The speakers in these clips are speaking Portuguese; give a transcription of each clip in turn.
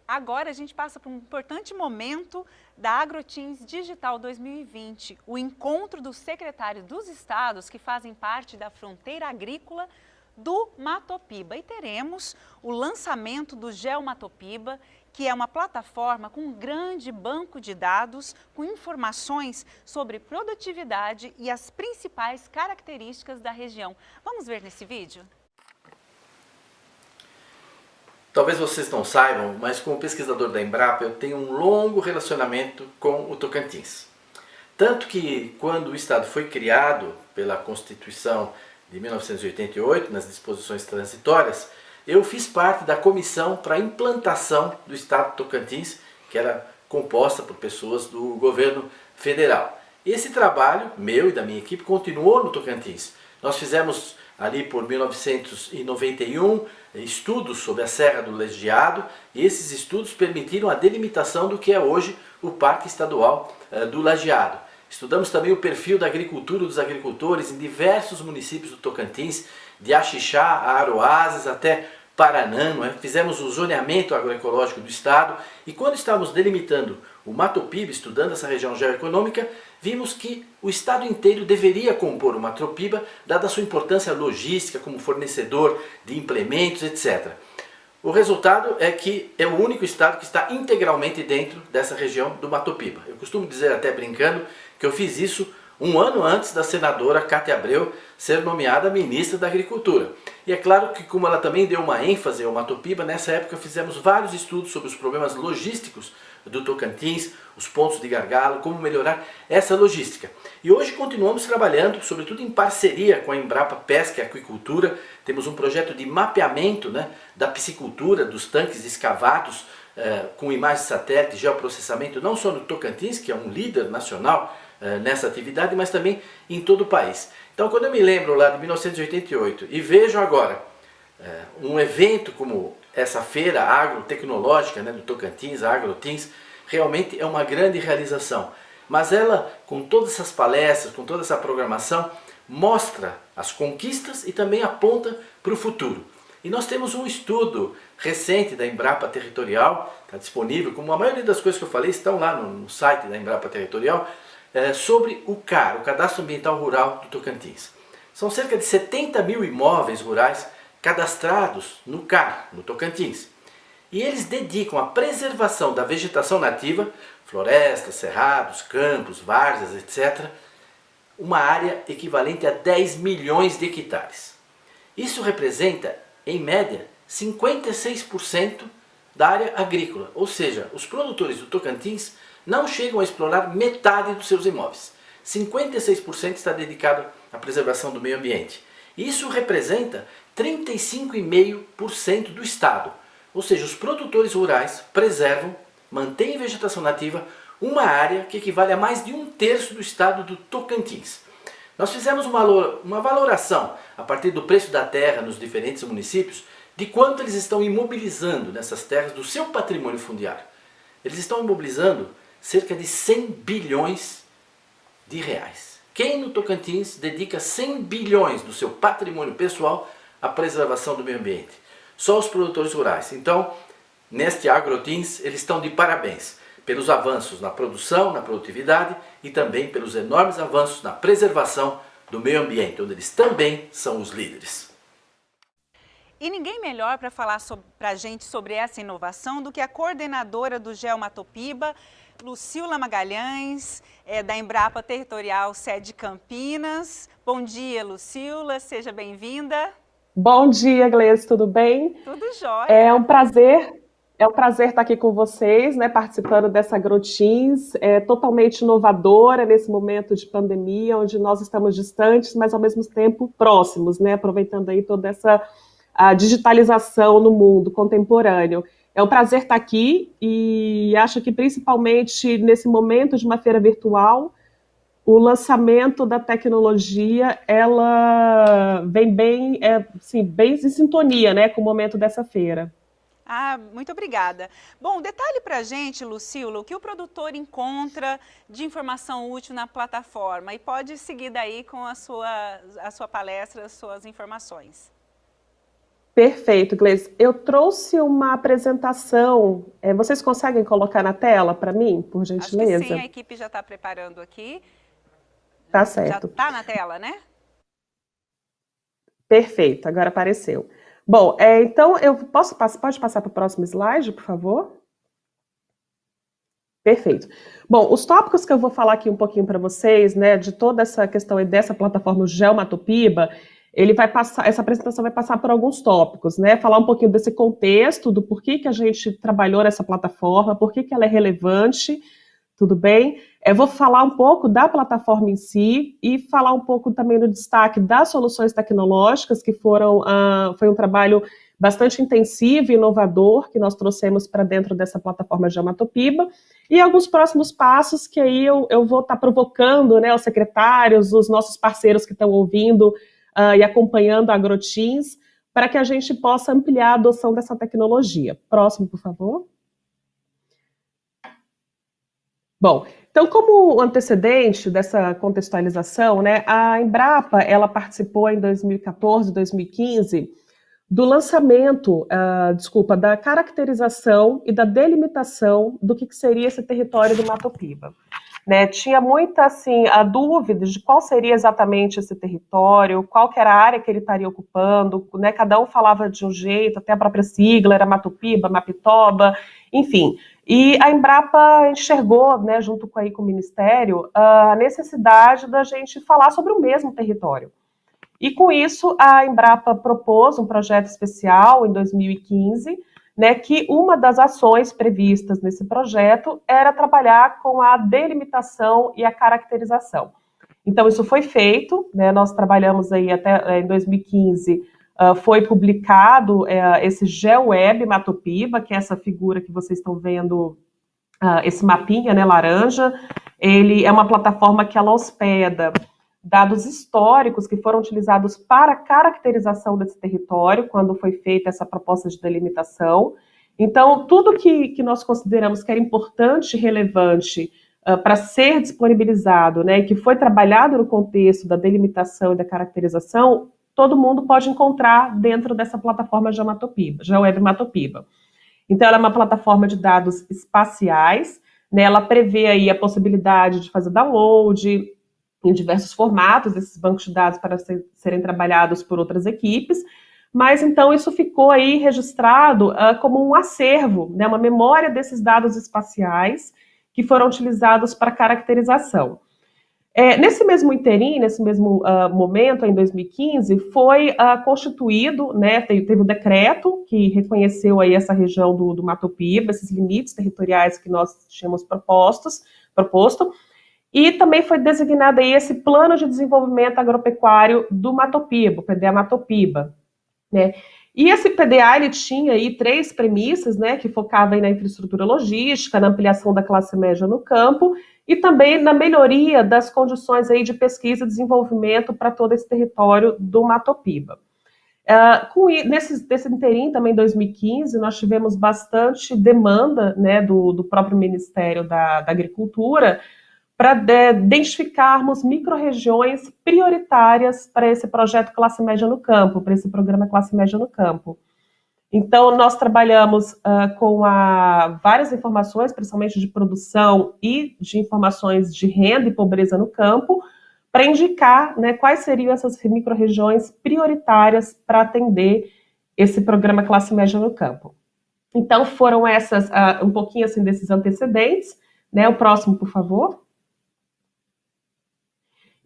Agora a gente passa por um importante momento da AgroTeams Digital 2020, o encontro dos secretários dos estados que fazem parte da fronteira agrícola do Matopiba. E teremos o lançamento do GeoMatopiba, que é uma plataforma com um grande banco de dados com informações sobre produtividade e as principais características da região. Vamos ver nesse vídeo? Talvez vocês não saibam, mas como pesquisador da Embrapa eu tenho um longo relacionamento com o Tocantins. Tanto que quando o Estado foi criado pela Constituição de 1988, nas disposições transitórias, eu fiz parte da comissão para a implantação do Estado do Tocantins, que era composta por pessoas do governo federal. Esse trabalho, meu e da minha equipe, continuou no Tocantins. Nós fizemos ali por 1991 estudos sobre a Serra do Lajeado, e esses estudos permitiram a delimitação do que é hoje o Parque Estadual do Lajeado. Estudamos também o perfil da agricultura dos agricultores em diversos municípios do Tocantins, de Axixá a Aroazes até Paranã, não é? Fizemos o zoneamento agroecológico do estado e quando estávamos delimitando o Matopiba, estudando essa região geoeconômica, vimos que o estado inteiro deveria compor o Matopiba, dada a sua importância logística como fornecedor de implementos, etc. O resultado é que é o único estado que está integralmente dentro dessa região do Matopiba. Eu costumo dizer, até brincando, que eu fiz isso um ano antes da senadora Cátia Abreu ser nomeada ministra da Agricultura. E é claro que como ela também deu uma ênfase ao Matopiba, nessa época fizemos vários estudos sobre os problemas logísticos do Tocantins, os pontos de gargalo, como melhorar essa logística. E hoje continuamos trabalhando, sobretudo em parceria com a Embrapa Pesca e Aquicultura. Temos um projeto de mapeamento, né, da piscicultura, dos tanques escavados, com imagens de satélite, geoprocessamento, não só no Tocantins, que é um líder nacional nessa atividade, mas também em todo o país. Então, quando eu me lembro lá de 1988 e vejo agora um evento como essa feira agrotecnológica, né, do Tocantins, a AgroTeams, realmente é uma grande realização. Mas ela, com todas essas palestras, com toda essa programação, mostra as conquistas e também aponta para o futuro. E nós temos um estudo recente da Embrapa Territorial, está disponível, como a maioria das coisas que eu falei estão lá no site da Embrapa Territorial, sobre o CAR, o Cadastro Ambiental Rural do Tocantins. São cerca de 70 mil imóveis rurais cadastrados no CAR, no Tocantins. E eles dedicam à preservação da vegetação nativa, florestas, cerrados, campos, várzeas, etc., uma área equivalente a 10 milhões de hectares. Isso representa, em média, 56% da área agrícola, ou seja, os produtores do Tocantins não chegam a explorar metade dos seus imóveis. 56% está dedicado à preservação do meio ambiente. Isso representa 35,5% do estado. Ou seja, os produtores rurais preservam, mantêm vegetação nativa, uma área que equivale a mais de 1/3 do estado do Tocantins. Nós fizemos uma valoração a partir do preço da terra nos diferentes municípios de quanto eles estão imobilizando nessas terras do seu patrimônio fundiário. Eles estão imobilizando cerca de 100 bilhões de reais. Quem no Tocantins dedica 100 bilhões do seu patrimônio pessoal à preservação do meio ambiente? Só os produtores rurais. Então, neste AgroTeams, eles estão de parabéns pelos avanços na produção, na produtividade e também pelos enormes avanços na preservação do meio ambiente, onde eles também são os líderes. E ninguém melhor para falar para a gente sobre essa inovação do que a coordenadora do GeoMatopiba, Lucila Magalhães, da Embrapa Territorial Sede Campinas. Bom dia, Lucila, seja bem-vinda. Bom dia, Gleice, tudo bem? Tudo jóia. É um prazer estar aqui com vocês, né, participando dessa AgroTeams, totalmente inovadora nesse momento de pandemia, onde nós estamos distantes, mas ao mesmo tempo próximos, né, aproveitando aí toda essa digitalização no mundo contemporâneo. É um prazer estar aqui e acho que principalmente nesse momento de uma feira virtual, o lançamento da tecnologia, ela vem bem, bem em sintonia, né, com o momento dessa feira. Ah, muito obrigada. Bom, detalhe para a gente, Lucila, o que o produtor encontra de informação útil na plataforma e pode seguir daí com a sua palestra, as suas informações. Perfeito, Gleice. Eu trouxe uma apresentação. Vocês conseguem colocar na tela para mim, por Acho que sim, gentileza? a equipe já está preparando aqui. Tá Já certo. está na tela, né? Perfeito, agora apareceu. Bom, então pode passar para o próximo slide, por favor? Perfeito. Bom, os tópicos que eu vou falar aqui um pouquinho para vocês, né, de toda essa questão aí dessa plataforma Geomatopiba, essa apresentação vai passar por alguns tópicos, né, falar um pouquinho desse contexto, do porquê que a gente trabalhou nessa plataforma, por que ela é relevante, tudo bem? Eu vou falar um pouco da plataforma em si e falar um pouco também do destaque das soluções tecnológicas, que foi um trabalho bastante intensivo e inovador que nós trouxemos para dentro dessa plataforma Geomatopiba, e alguns próximos passos que aí eu vou estar provocando, né, os secretários, os nossos parceiros que estão ouvindo e acompanhando a AgroTeams, para que a gente possa ampliar a adoção dessa tecnologia. Próximo, por favor. Bom, então, como antecedente dessa contextualização, né, a Embrapa, ela participou em 2014, 2015, do lançamento, da caracterização e da delimitação do que seria esse território do Matopiba. Né, tinha muita, assim, a dúvida de qual seria exatamente esse território, qual que era a área que ele estaria ocupando, né, cada um falava de um jeito, até a própria sigla era Matopiba, Mapitoba, enfim. E a Embrapa enxergou, né, junto com o Ministério, a necessidade da gente falar sobre o mesmo território. E com isso, a Embrapa propôs um projeto especial em 2015, né, que uma das ações previstas nesse projeto era trabalhar com a delimitação e a caracterização. Então, isso foi feito, né, nós trabalhamos aí até em 2015, foi publicado esse GeoWeb Matopiba, que é essa figura que vocês estão vendo, esse mapinha, né, laranja. Ele é uma plataforma que ela hospeda dados históricos que foram utilizados para a caracterização desse território, quando foi feita essa proposta de delimitação. Então, tudo que nós consideramos que era importante e relevante para ser disponibilizado, né, e que foi trabalhado no contexto da delimitação e da caracterização, todo mundo pode encontrar dentro dessa plataforma GeoWeb Matopiba. Então, ela é uma plataforma de dados espaciais, né, ela prevê aí a possibilidade de fazer download em diversos formatos desses bancos de dados para serem trabalhados por outras equipes, mas então isso ficou aí registrado como um acervo, né, uma memória desses dados espaciais que foram utilizados para caracterização. Nesse mesmo interim, nesse mesmo momento, em 2015, foi constituído, né, teve um decreto que reconheceu aí essa região do Matopiba, esses limites territoriais que nós tínhamos proposto, e também foi designado aí esse Plano de Desenvolvimento Agropecuário do Matopiba, o PDA Matopiba, né? E esse PDA, ele tinha aí 3 premissas, né, que focava aí na infraestrutura logística, na ampliação da classe média no campo e também na melhoria das condições aí de pesquisa e desenvolvimento para todo esse território do Matopiba. Nesse interim, também em 2015, nós tivemos bastante demanda, né, do próprio Ministério da Agricultura, para identificarmos micro-regiões prioritárias para esse projeto Classe Média no Campo, para esse programa Classe Média no Campo. Então, nós trabalhamos com várias informações, principalmente de produção e de informações de renda e pobreza no campo, para indicar, né, quais seriam essas micro-regiões prioritárias para atender esse programa Classe Média no Campo. Então, foram essas, um pouquinho assim desses antecedentes, né? O próximo, por favor.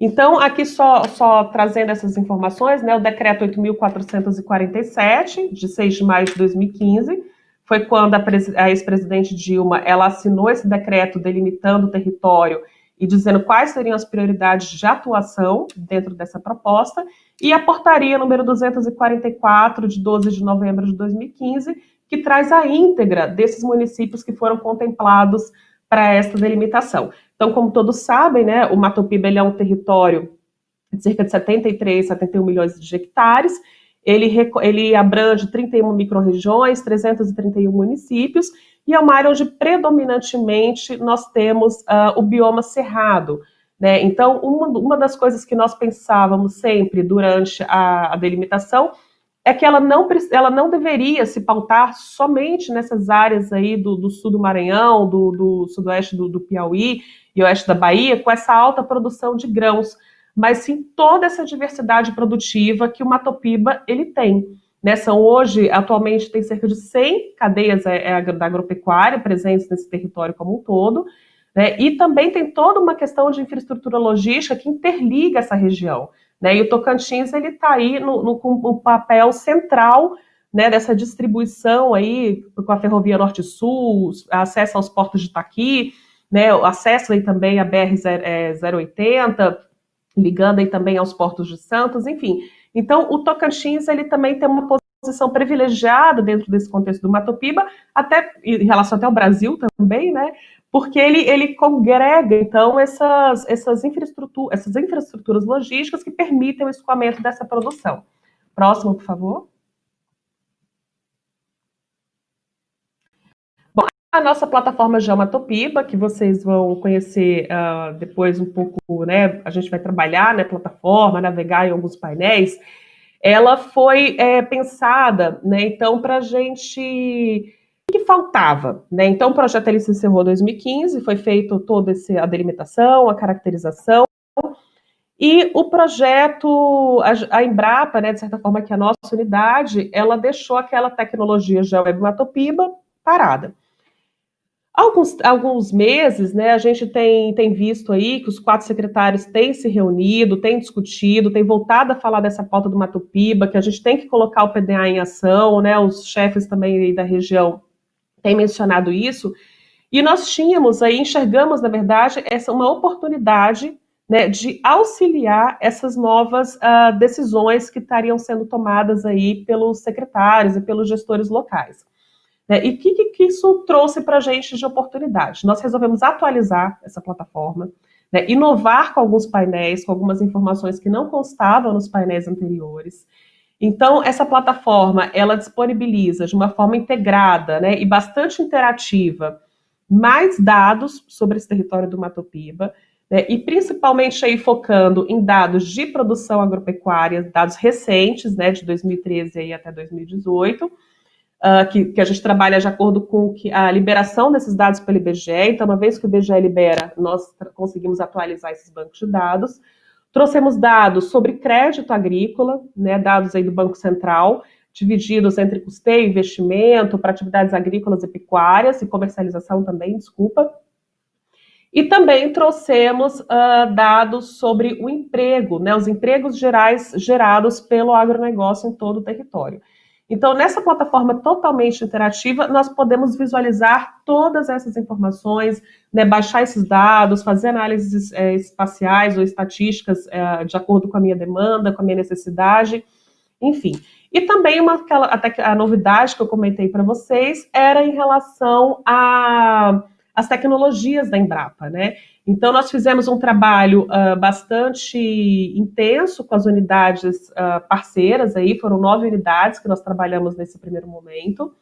Então, aqui só trazendo essas informações, né, o decreto 8.447, de 6 de maio de 2015, foi quando a ex-presidente Dilma, ela assinou esse decreto delimitando o território e dizendo quais seriam as prioridades de atuação dentro dessa proposta, e a portaria número 244, de 12 de novembro de 2015, que traz a íntegra desses municípios que foram contemplados para esta delimitação. Então, como todos sabem, né, o Matopiba ele é um território de cerca de 71 milhões de hectares, ele abrange 31 micro-regiões, 331 municípios, e é uma área onde predominantemente nós temos o bioma cerrado, né? Então, uma das coisas que nós pensávamos sempre durante a delimitação é que ela não deveria se pautar somente nessas áreas aí do sul do Maranhão, do sudoeste do Piauí e oeste da Bahia, com essa alta produção de grãos, mas sim toda essa diversidade produtiva que o Matopiba ele tem. Né, atualmente, tem cerca de 100 cadeias da agropecuária presentes nesse território como um todo, né, e também tem toda uma questão de infraestrutura logística que interliga essa região. Né, e o Tocantins está aí com um papel central, né, dessa distribuição aí, com a Ferrovia Norte-Sul, acesso aos portos de Itaqui, né, acesso aí também à BR-080, ligando aí também aos portos de Santos, enfim. Então, o Tocantins ele também tem uma posição privilegiada dentro desse contexto do Matopiba, até em relação até ao Brasil também, né? Porque ele congrega, então, essas infraestruturas logísticas que permitem o escoamento dessa produção. Próximo, por favor. Bom, a nossa plataforma Geomatopiba, que vocês vão conhecer depois um pouco, né? A gente vai trabalhar na plataforma, navegar em alguns painéis. Ela foi pensada, né? Então, para a gente... O que faltava? Né? Então, o projeto ele se encerrou em 2015, foi feito toda a delimitação, a caracterização, e o projeto, a Embrapa, né, de certa forma, que é a nossa unidade, ela deixou aquela tecnologia GeoWeb Matopiba parada. Alguns meses, né, a gente tem visto aí que os 4 secretários têm se reunido, têm discutido, têm voltado a falar dessa pauta do Matopiba, que a gente tem que colocar o PDA em ação, né, os chefes também aí da região tem mencionado isso, e nós enxergamos, na verdade, uma oportunidade, né, de auxiliar essas novas decisões que estariam sendo tomadas aí pelos secretários e pelos gestores locais. Né, e o que isso trouxe para a gente de oportunidade? Nós resolvemos atualizar essa plataforma, né, inovar com alguns painéis, com algumas informações que não constavam nos painéis anteriores. Então, essa plataforma, ela disponibiliza de uma forma integrada, né, e bastante interativa, mais dados sobre esse território do Matopiba, né, e principalmente aí focando em dados de produção agropecuária, dados recentes, né, de 2013 aí até 2018, que a gente trabalha de acordo com a liberação desses dados pelo IBGE. Então, uma vez que o IBGE libera, nós conseguimos atualizar esses bancos de dados. Trouxemos dados sobre crédito agrícola, né, dados aí do Banco Central, divididos entre custeio e investimento para atividades agrícolas e pecuárias, e comercialização também, desculpa. E também trouxemos dados sobre o emprego, né, os empregos gerais gerados pelo agronegócio em todo o território. Então, nessa plataforma totalmente interativa, nós podemos visualizar todas essas informações, né, baixar esses dados, fazer análises espaciais ou estatísticas de acordo com a minha demanda, com a minha necessidade, enfim. E também até a novidade que eu comentei para vocês era em relação às tecnologias da Embrapa, né? Então, nós fizemos um trabalho bastante intenso com as unidades parceiras, aí foram 9 unidades que nós trabalhamos nesse primeiro momento,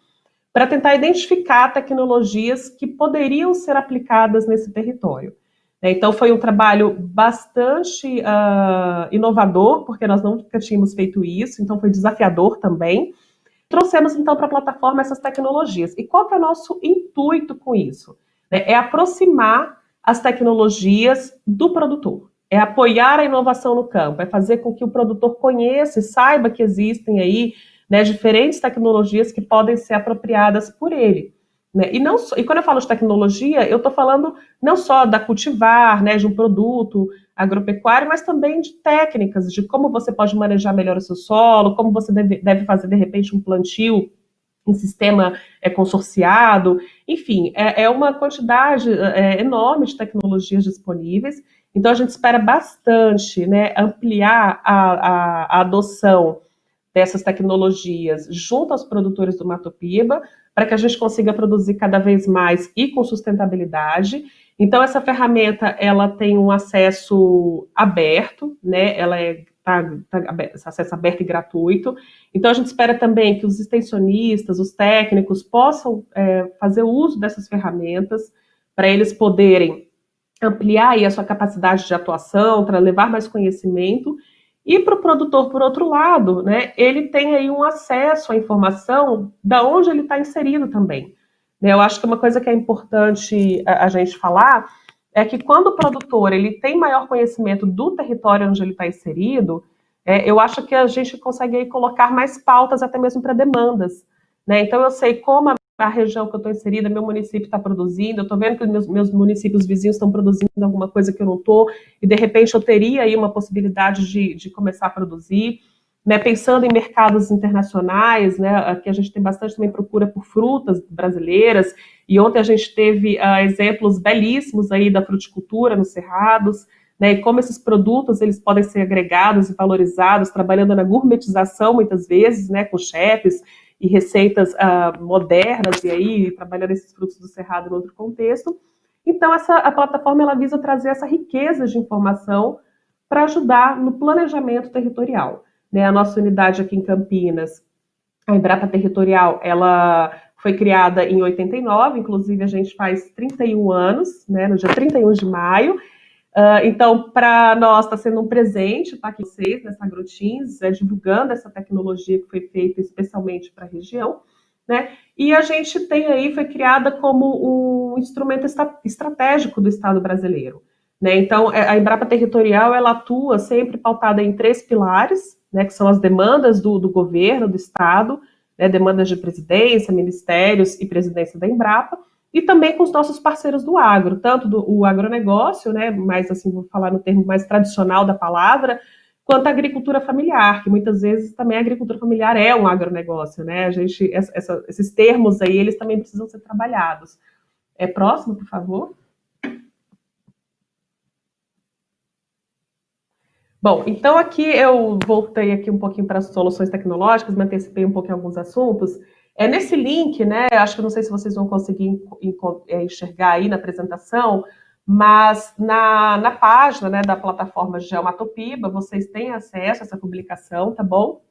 para tentar identificar tecnologias que poderiam ser aplicadas nesse território. Então, foi um trabalho bastante inovador, porque nós nunca tínhamos feito isso, então foi desafiador também. Trouxemos, então, para a plataforma essas tecnologias. E qual que é o nosso intuito com isso? É aproximar as tecnologias do produtor, é apoiar a inovação no campo, é fazer com que o produtor conheça e saiba que existem aí, né, diferentes tecnologias que podem ser apropriadas por ele. Né? E quando eu falo de tecnologia, eu estou falando não só da cultivar, né, de um produto agropecuário, mas também de técnicas, de como você pode manejar melhor o seu solo, como você deve fazer, de repente, um plantio em sistema consorciado, enfim, é uma quantidade enorme de tecnologias disponíveis. Então, a gente espera bastante, né, ampliar a adoção dessas tecnologias junto aos produtores do Matopiba, para que a gente consiga produzir cada vez mais e com sustentabilidade. Então, essa ferramenta, ela tem um acesso aberto, né, ela acesso aberto e gratuito. Então, a gente espera também que os extensionistas, os técnicos, possam fazer uso dessas ferramentas para eles poderem ampliar aí a sua capacidade de atuação, para levar mais conhecimento E para o produtor, por outro lado, né, ele tem aí um acesso à informação da onde ele está inserido também. Eu acho que uma coisa que é importante a gente falar é que quando o produtor ele tem maior conhecimento do território onde ele está inserido, eu acho que a gente consegue aí colocar mais pautas até mesmo para demandas. Né? Então eu sei como a região que eu estou inserida, meu município está produzindo, eu estou vendo que meus municípios vizinhos estão produzindo alguma coisa que eu não estou, e de repente eu teria aí uma possibilidade de começar a produzir. Né, pensando em mercados internacionais, né, aqui a gente tem bastante também procura por frutas brasileiras, e ontem a gente teve exemplos belíssimos aí da fruticultura nos cerrados, né, e como esses produtos eles podem ser agregados e valorizados, trabalhando na gourmetização muitas vezes, né, com chefes e receitas modernas, e aí trabalhando esses frutos do cerrado em outro contexto. Então a plataforma ela visa trazer essa riqueza de informação para ajudar no planejamento territorial. Né, a nossa unidade aqui em Campinas, a Embrapa Territorial, ela foi criada em 89, inclusive a gente faz 31 anos, né, no dia 31 de maio. Então, para nós está sendo um presente estar aqui com vocês nessa AgroTeams, divulgando essa tecnologia que foi feita especialmente para a região. Né? E a gente tem aí, foi criada como um instrumento estratégico do Estado brasileiro. Né? Então, a Embrapa Territorial, ela atua sempre pautada em 3 pilares, né, que são as demandas do governo, do Estado, né, demandas de presidência, ministérios e presidência da Embrapa, e também com os nossos parceiros do agro, tanto o agronegócio, né, mais assim, vou falar no termo mais tradicional da palavra, quanto a agricultura familiar, que muitas vezes também a agricultura familiar é um agronegócio, né, esses termos aí, eles também precisam ser trabalhados. Próximo, por favor. Bom, então aqui eu voltei aqui um pouquinho para as soluções tecnológicas, me antecipei um pouco em alguns assuntos. Nesse link, né, acho que não sei se vocês vão conseguir enxergar aí na apresentação, mas na página, né, da plataforma Geomatopiba, vocês têm acesso a essa publicação, tá bom?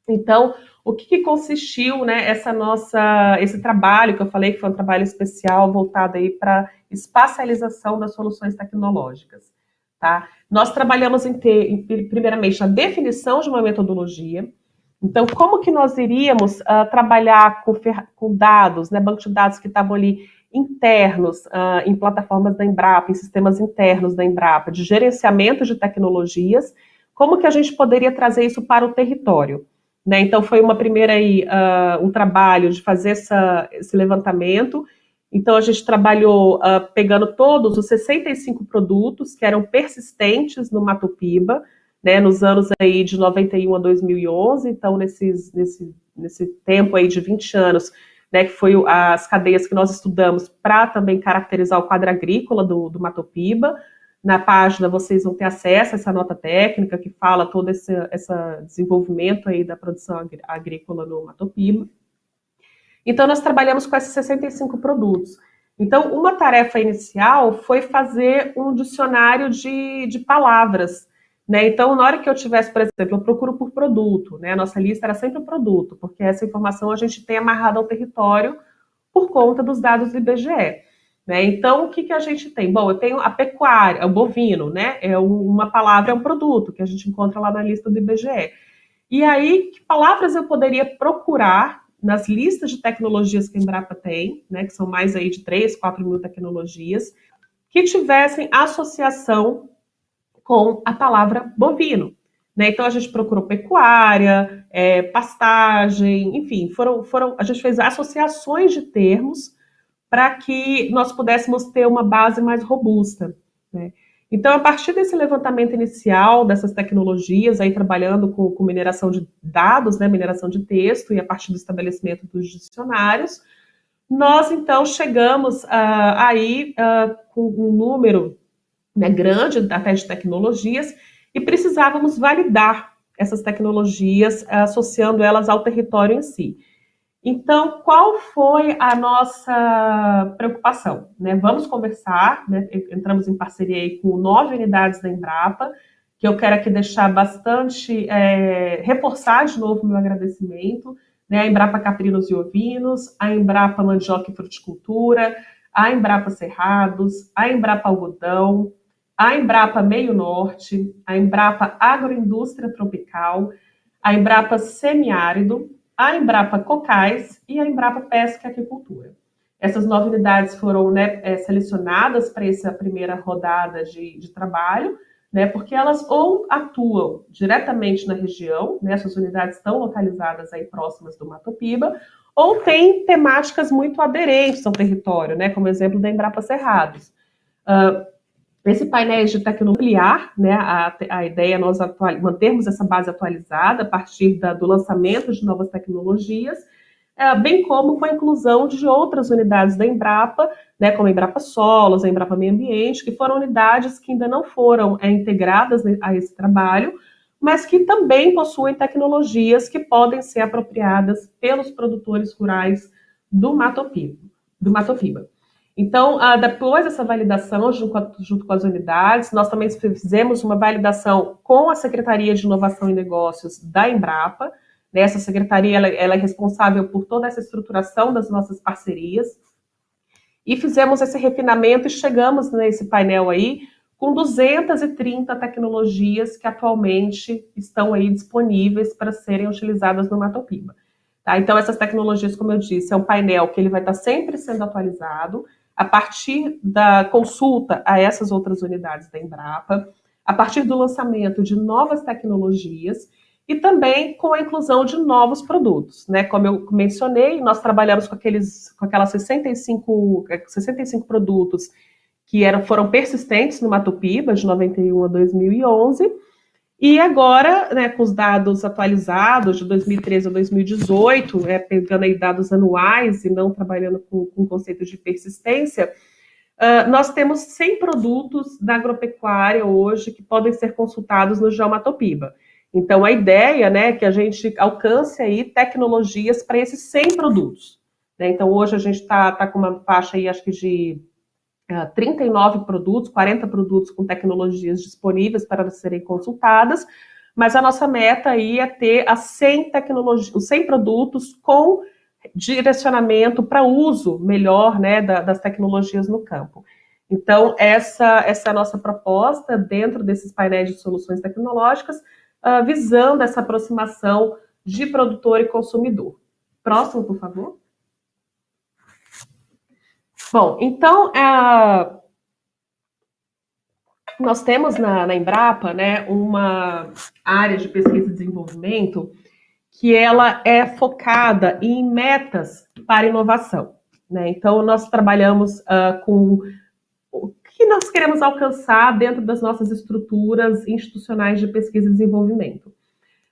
Então, o que consistiu, né, esse trabalho que eu falei que foi um trabalho especial voltado aí para espacialização das soluções tecnológicas. Tá? Nós trabalhamos primeiramente na definição de uma metodologia. Então, como que nós iríamos trabalhar com dados, né, banco de dados que estavam ali internos, em plataformas da Embrapa, em sistemas internos da Embrapa, de gerenciamento de tecnologias, como que a gente poderia trazer isso para o território? Né? Então, foi uma primeira aí, um trabalho de fazer esse levantamento. Então, a gente trabalhou pegando todos os 65 produtos que eram persistentes no Mato Piba, né, nos anos aí de 91 a 2011, então nesse tempo aí de 20 anos, né, que foi as cadeias que nós estudamos para também caracterizar o quadro agrícola do Mato Piba. Na página vocês vão ter acesso a essa nota técnica que fala todo esse desenvolvimento aí da produção agrícola no Mato Piba. Então, nós trabalhamos com esses 65 produtos. Então, uma tarefa inicial foi fazer um dicionário de palavras. Né? Então, na hora que eu tivesse, por exemplo, eu procuro por produto, né? A nossa lista era sempre o produto, porque essa informação a gente tem amarrada ao território por conta dos dados do IBGE. Né? Então, o que a gente tem? Bom, eu tenho a pecuária, o bovino, né? Uma palavra é um produto que a gente encontra lá na lista do IBGE. E aí, que palavras eu poderia procurar nas listas de tecnologias que a Embrapa tem, né, que são mais aí de 3, 4 mil tecnologias, que tivessem associação com a palavra bovino. Né? Então, a gente procurou pecuária, pastagem, enfim, a gente fez associações de termos para que nós pudéssemos ter uma base mais robusta. Né? Então, a partir desse levantamento inicial dessas tecnologias, aí trabalhando com mineração de dados, né, mineração de texto, e a partir do estabelecimento dos dicionários, nós, então, chegamos com um número, né, grande até de tecnologias, e precisávamos validar essas tecnologias, associando elas ao território em si. Então, qual foi a nossa preocupação? Né? Vamos conversar, né? Entramos em parceria aí com 9 unidades da Embrapa, que eu quero aqui deixar bastante, reforçar de novo o meu agradecimento, né? A Embrapa Caprinos e Ovinos, a Embrapa Mandioca e Fruticultura, a Embrapa Cerrados, a Embrapa Algodão, a Embrapa Meio Norte, a Embrapa Agroindústria Tropical, a Embrapa Semiárido, a Embrapa Cocais e a Embrapa Pesca e Aquicultura. Essas 9 unidades foram, né, selecionadas para essa primeira rodada de trabalho, né, porque elas ou atuam diretamente na região, né, essas unidades estão localizadas aí próximas do Mato Piba, ou têm temáticas muito aderentes ao território, né, como exemplo da Embrapa Cerrados. Esse painel de tecnologia, né, a ideia é nós mantermos essa base atualizada a partir do lançamento de novas tecnologias, bem como com a inclusão de outras unidades da Embrapa, né, como a Embrapa Solos, a Embrapa Meio Ambiente, que foram unidades que ainda não foram integradas a esse trabalho, mas que também possuem tecnologias que podem ser apropriadas pelos produtores rurais do Mato Piba. Então, depois dessa validação, junto com as unidades, nós também fizemos uma validação com a Secretaria de Inovação e Negócios da Embrapa. Essa secretaria ela é responsável por toda essa estruturação das nossas parcerias. E fizemos esse refinamento e chegamos nesse painel aí com 230 tecnologias que atualmente estão aí disponíveis para serem utilizadas no Mato Piba. Tá? Então, essas tecnologias, como eu disse, é um painel que ele vai estar sempre sendo atualizado a partir da consulta a essas outras unidades da Embrapa, a partir do lançamento de novas tecnologias e também com a inclusão de novos produtos, né? Como eu mencionei, nós trabalhamos com aquelas 65 produtos que foram persistentes no Mato Piba, de 91 a 2011, e agora, né, com os dados atualizados de 2013 a 2018, pegando aí dados anuais e não trabalhando com o conceito de persistência, nós temos 100 produtos da agropecuária hoje que podem ser consultados no Mato Piba. Então, a ideia, né, é que a gente alcance aí tecnologias para esses 100 produtos. Né? Então, hoje a gente está com uma faixa aí, acho que de 39 produtos, 40 produtos com tecnologias disponíveis para serem consultadas, mas a nossa meta aí é ter os 100 produtos com direcionamento para uso melhor, né, das tecnologias no campo. Então, essa é a nossa proposta dentro desses painéis de soluções tecnológicas, visando essa aproximação de produtor e consumidor. Próximo, por favor. Bom, então, nós temos na Embrapa, né, uma área de pesquisa e desenvolvimento que ela é focada em metas para inovação. Né? Então, nós trabalhamos com o que nós queremos alcançar dentro das nossas estruturas institucionais de pesquisa e desenvolvimento.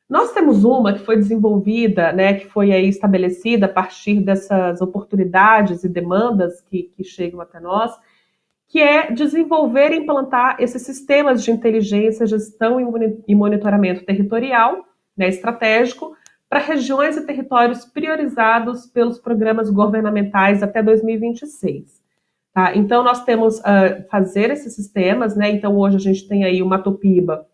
Nós temos uma que foi desenvolvida, né, que foi aí estabelecida a partir dessas oportunidades e demandas que chegam até nós, que é desenvolver e implantar esses sistemas de inteligência, gestão e monitoramento territorial, né, estratégico, para regiões e territórios priorizados pelos programas governamentais até 2026. Tá? Então, nós temos fazer esses sistemas, né? Então, hoje a gente tem aí o Mato Piba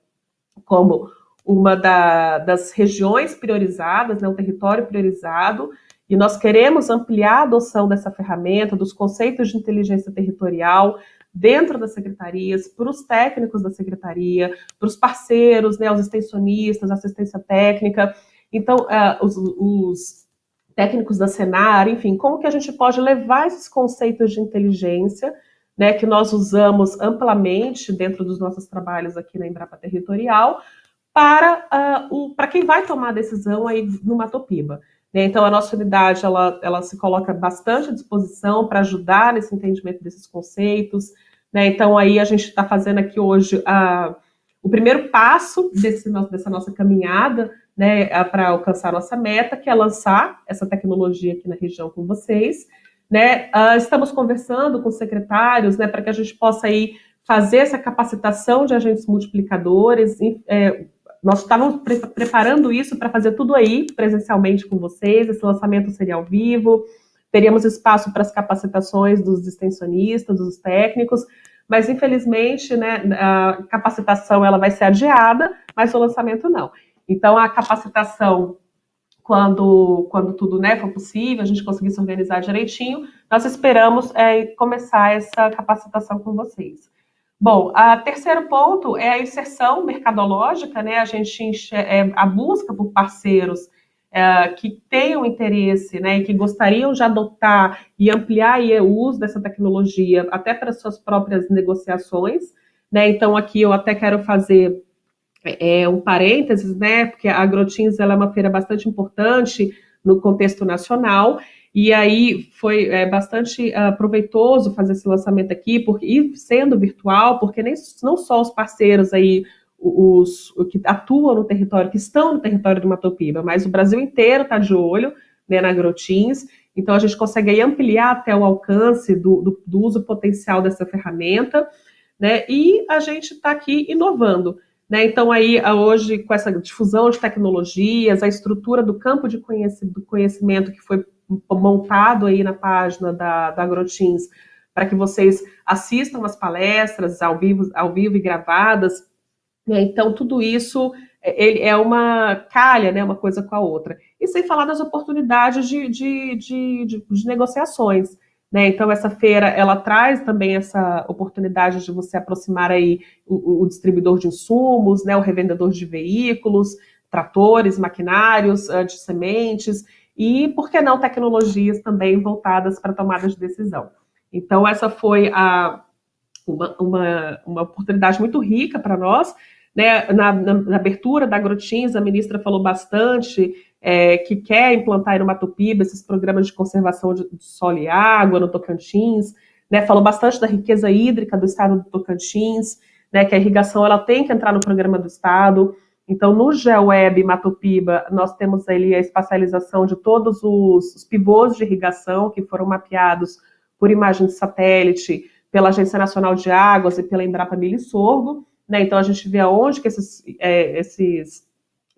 como uma das regiões priorizadas, né? Um território priorizado, e nós queremos ampliar a adoção dessa ferramenta, dos conceitos de inteligência territorial dentro das secretarias, para os técnicos da secretaria, para os parceiros, né? Os extensionistas, assistência técnica. Então, os técnicos da Senar, enfim, como que a gente pode levar esses conceitos de inteligência, né, que nós usamos amplamente dentro dos nossos trabalhos aqui na Embrapa Territorial, para quem vai tomar a decisão aí no Mato Piba. Né? Então, a nossa unidade, ela se coloca bastante à disposição para ajudar nesse entendimento desses conceitos. Né? Então, aí a gente está fazendo aqui hoje o primeiro passo dessa nossa caminhada, né, para alcançar a nossa meta, que é lançar essa tecnologia aqui na região com vocês. Né? Estamos conversando com secretários, né, para que a gente possa aí fazer essa capacitação de agentes multiplicadores. Nós estávamos preparando isso para fazer tudo aí presencialmente com vocês, esse lançamento seria ao vivo, teríamos espaço para as capacitações dos extensionistas, dos técnicos, mas infelizmente, né, a capacitação ela vai ser adiada, mas o lançamento não. Então, a capacitação, quando tudo, né, for possível, a gente conseguir se organizar direitinho, nós esperamos começar essa capacitação com vocês. Bom, o terceiro ponto é a inserção mercadológica, né? A busca por parceiros que tenham interesse, né, e que gostariam de adotar e ampliar aí, o uso dessa tecnologia até para suas próprias negociações, né? Então aqui eu até quero fazer um parênteses, né? Porque a Agrotins ela é uma feira bastante importante no contexto nacional. E aí foi bastante proveitoso fazer esse lançamento aqui, e sendo virtual, porque não só os parceiros aí, os que atuam no território, que estão no território do Mato Piba, mas o Brasil inteiro está de olho, né, na Agrotins. Então a gente consegue aí ampliar até o alcance do uso potencial dessa ferramenta, né? E a gente está aqui inovando. Né? Então, aí, hoje, com essa difusão de tecnologias, a estrutura do campo de conhecimento que foi montado aí na página da Agrotins, para que vocês assistam as palestras ao vivo e gravadas, né? Então, tudo isso é uma calha, né, uma coisa com a outra. E sem falar das oportunidades de negociações. Né? Então, essa feira, ela traz também essa oportunidade de você aproximar aí o distribuidor de insumos, né, o revendedor de veículos, tratores, maquinários, de sementes, e, por que não, tecnologias também voltadas para tomada de decisão. Então, essa foi uma oportunidade muito rica para nós, né? Na abertura da Agrotins, a ministra falou bastante que quer implantar aí no Mato Piba esses programas de conservação de solo e água no Tocantins, né? Falou bastante da riqueza hídrica do estado do Tocantins, né? Que a irrigação ela tem que entrar no programa do estado. Então, no GeoWeb Mato Piba, nós temos ali a espacialização de todos os pivôs de irrigação que foram mapeados por imagem de satélite pela Agência Nacional de Águas e pela Embrapa Milho e Sorgo. Né? Então, a gente vê aonde que esses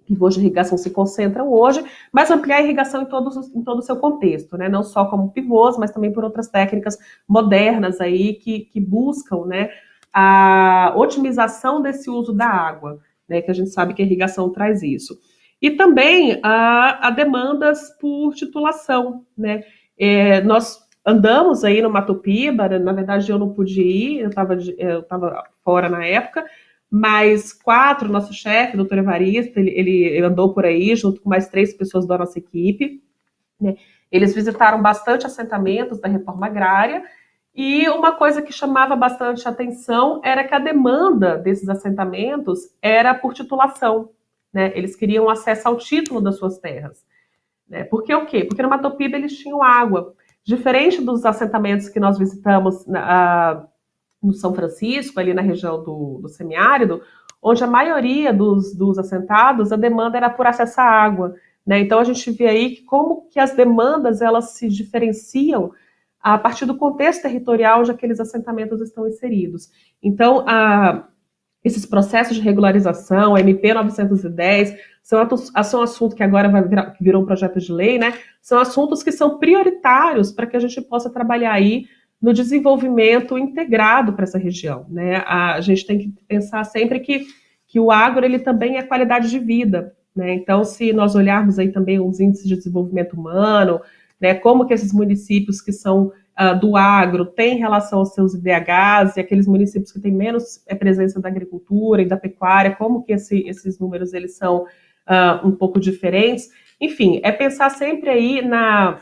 pivôs de irrigação se concentram hoje, mas ampliar a irrigação em todo o seu contexto, né? Não só como pivôs, mas também por outras técnicas modernas aí que buscam, né, a otimização desse uso da água, né, que a gente sabe que a irrigação traz isso. E também a demandas por titulação, né? Nós andamos aí no Mato Piba, na verdade eu não pude ir, eu estava fora na época, mas nosso chefe, doutor Evaristo, ele andou por aí junto com mais 3 pessoas da nossa equipe, né? Eles visitaram bastante assentamentos da reforma agrária, e uma coisa que chamava bastante atenção era que a demanda desses assentamentos era por titulação, né? Eles queriam acesso ao título das suas terras. Né? Por que o quê? Porque no Mato Piba eles tinham água. Diferente dos assentamentos que nós visitamos no São Francisco, ali na região do semiárido, onde a maioria dos assentados, a demanda era por acesso à água. Né? Então, a gente vê aí como que as demandas elas se diferenciam a partir do contexto territorial onde aqueles assentamentos estão inseridos. Então, esses processos de regularização, MP 910, são assuntos que agora que virou um projeto de lei, né? São assuntos que são prioritários para que a gente possa trabalhar aí no desenvolvimento integrado para essa região, né? A gente tem que pensar sempre que o agro ele também é qualidade de vida, né? Então, se nós olharmos aí também os índices de desenvolvimento humano, né? Como que esses municípios que são do agro têm relação aos seus IDHs, e aqueles municípios que têm menos presença da agricultura e da pecuária, como que esses números eles são um pouco diferentes. Enfim, é pensar sempre aí na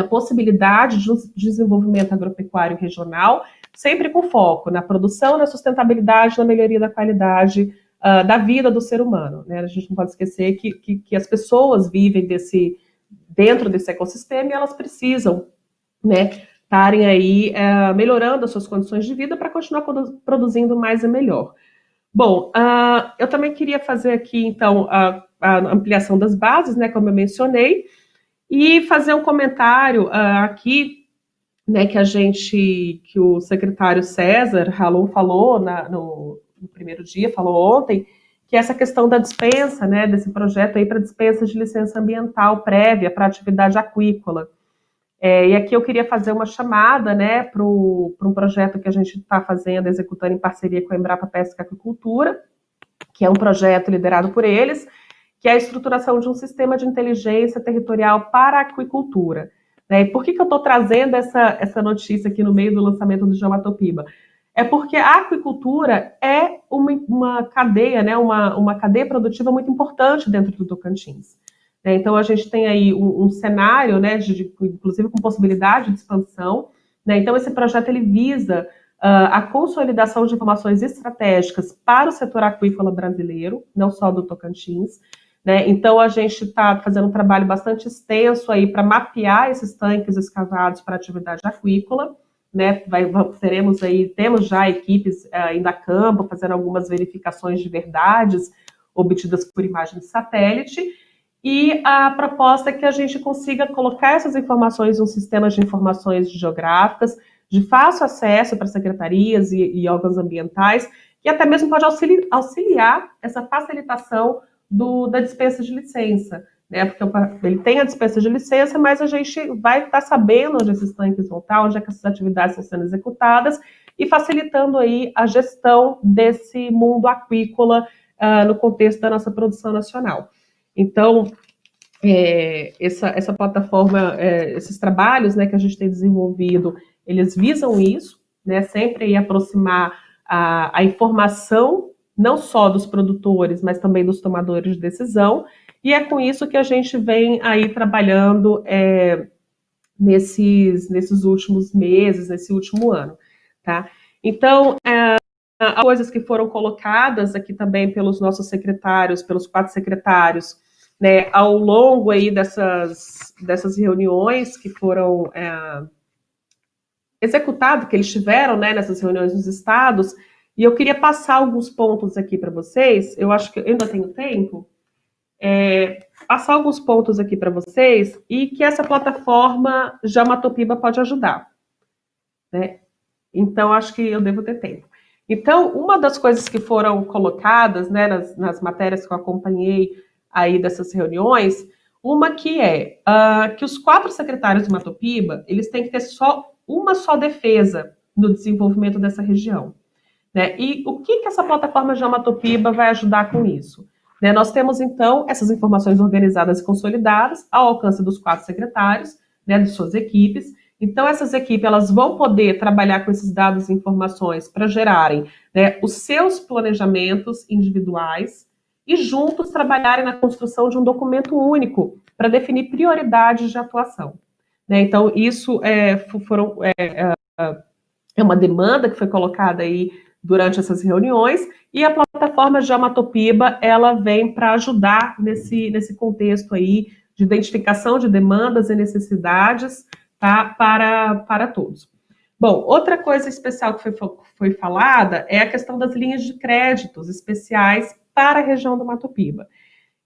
possibilidade de desenvolvimento agropecuário regional, sempre com foco na produção, na sustentabilidade, na melhoria da qualidade da vida do ser humano. Né? A gente não pode esquecer que as pessoas vivem dentro desse ecossistema e elas precisam, né, estarem aí melhorando as suas condições de vida para continuar produzindo mais e melhor. Bom, eu também queria fazer aqui, então, a ampliação das bases, né, como eu mencionei, e fazer um comentário aqui, né, que o secretário César Halon falou no primeiro dia, falou ontem, que essa questão da dispensa, né, desse projeto aí para dispensa de licença ambiental prévia para atividade aquícola. E aqui eu queria fazer uma chamada, né, para um projeto que a gente está executando em parceria com a Embrapa Pesca e Aquicultura, que é um projeto liderado por eles, que é a estruturação de um sistema de inteligência territorial para a aquicultura. Né? E por que eu estou trazendo essa notícia aqui no meio do lançamento do GeoMatoPiba? é porque a aquicultura é uma cadeia, né, uma cadeia produtiva muito importante dentro do Tocantins. Então, a gente tem aí um cenário, né, inclusive com possibilidade de expansão. Né? Então, esse projeto ele visa a consolidação de informações estratégicas para o setor aquícola brasileiro, não só do Tocantins. Né? Então, a gente está fazendo um trabalho bastante extenso aí para mapear esses tanques escavados para atividade aquícola. Né? Temos já equipes indo a campo, fazendo algumas verificações de verdades obtidas por imagem de satélite. E a proposta é que a gente consiga colocar essas informações em um sistema de informações geográficas, de fácil acesso para secretarias e órgãos ambientais, que até mesmo pode auxiliar essa facilitação da dispensa de licença, né? Porque ele tem a dispensa de licença, mas a gente vai estar sabendo onde esses tanques vão estar, onde é que essas atividades estão sendo executadas, e facilitando aí a gestão desse mundo aquícola no contexto da nossa produção nacional. Então, essa plataforma, esses trabalhos, né, que a gente tem desenvolvido, eles visam isso, né, sempre aproximar a informação, não só dos produtores, mas também dos tomadores de decisão, e é com isso que a gente vem aí trabalhando nesses últimos meses, nesse último ano, tá? Então, há coisas que foram colocadas aqui também pelos nossos secretários, pelos 4 secretários, né, ao longo aí dessas reuniões que foram executadas, que eles tiveram, né, nessas reuniões nos estados, e eu queria passar alguns pontos aqui para vocês, eu acho que eu ainda tenho tempo, passar alguns pontos aqui para vocês, e que essa plataforma Geomatopiba pode ajudar, né? Então, acho que eu devo ter tempo. Então, uma das coisas que foram colocadas, né, nas matérias que eu acompanhei aí dessas reuniões, uma que é que os 4 secretários de Matopiba, eles têm que ter uma só defesa no desenvolvimento dessa região. Né? E o que essa plataforma Geomatopiba vai ajudar com isso? Né, nós temos, então, essas informações organizadas e consolidadas ao alcance dos 4 secretários, né, de suas equipes. Então, essas equipes elas vão poder trabalhar com esses dados e informações para gerarem, né, os seus planejamentos individuais e juntos trabalharem na construção de um documento único para definir prioridades de atuação. Né? Então, isso é uma demanda que foi colocada aí durante essas reuniões, e a plataforma Geomatopiba, ela vem para ajudar nesse contexto aí de identificação de demandas e necessidades, tá, para todos. Bom, outra coisa especial que foi falada é a questão das linhas de créditos especiais para a região do Matopiba.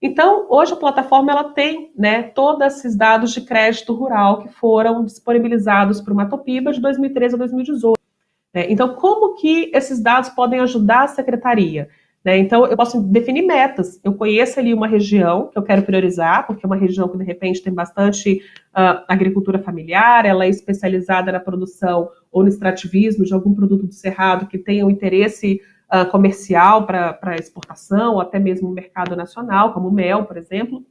Então, hoje a plataforma ela tem, né, todos esses dados de crédito rural que foram disponibilizados para o Matopiba de 2013 a 2018. Então, como que esses dados podem ajudar a secretaria? Então, eu posso definir metas. Eu conheço ali uma região que eu quero priorizar, porque é uma região que, de repente, tem bastante agricultura familiar, ela é especializada na produção ou no extrativismo de algum produto do cerrado que tenha um interesse comercial para exportação, ou até mesmo no mercado nacional, como mel, por exemplo.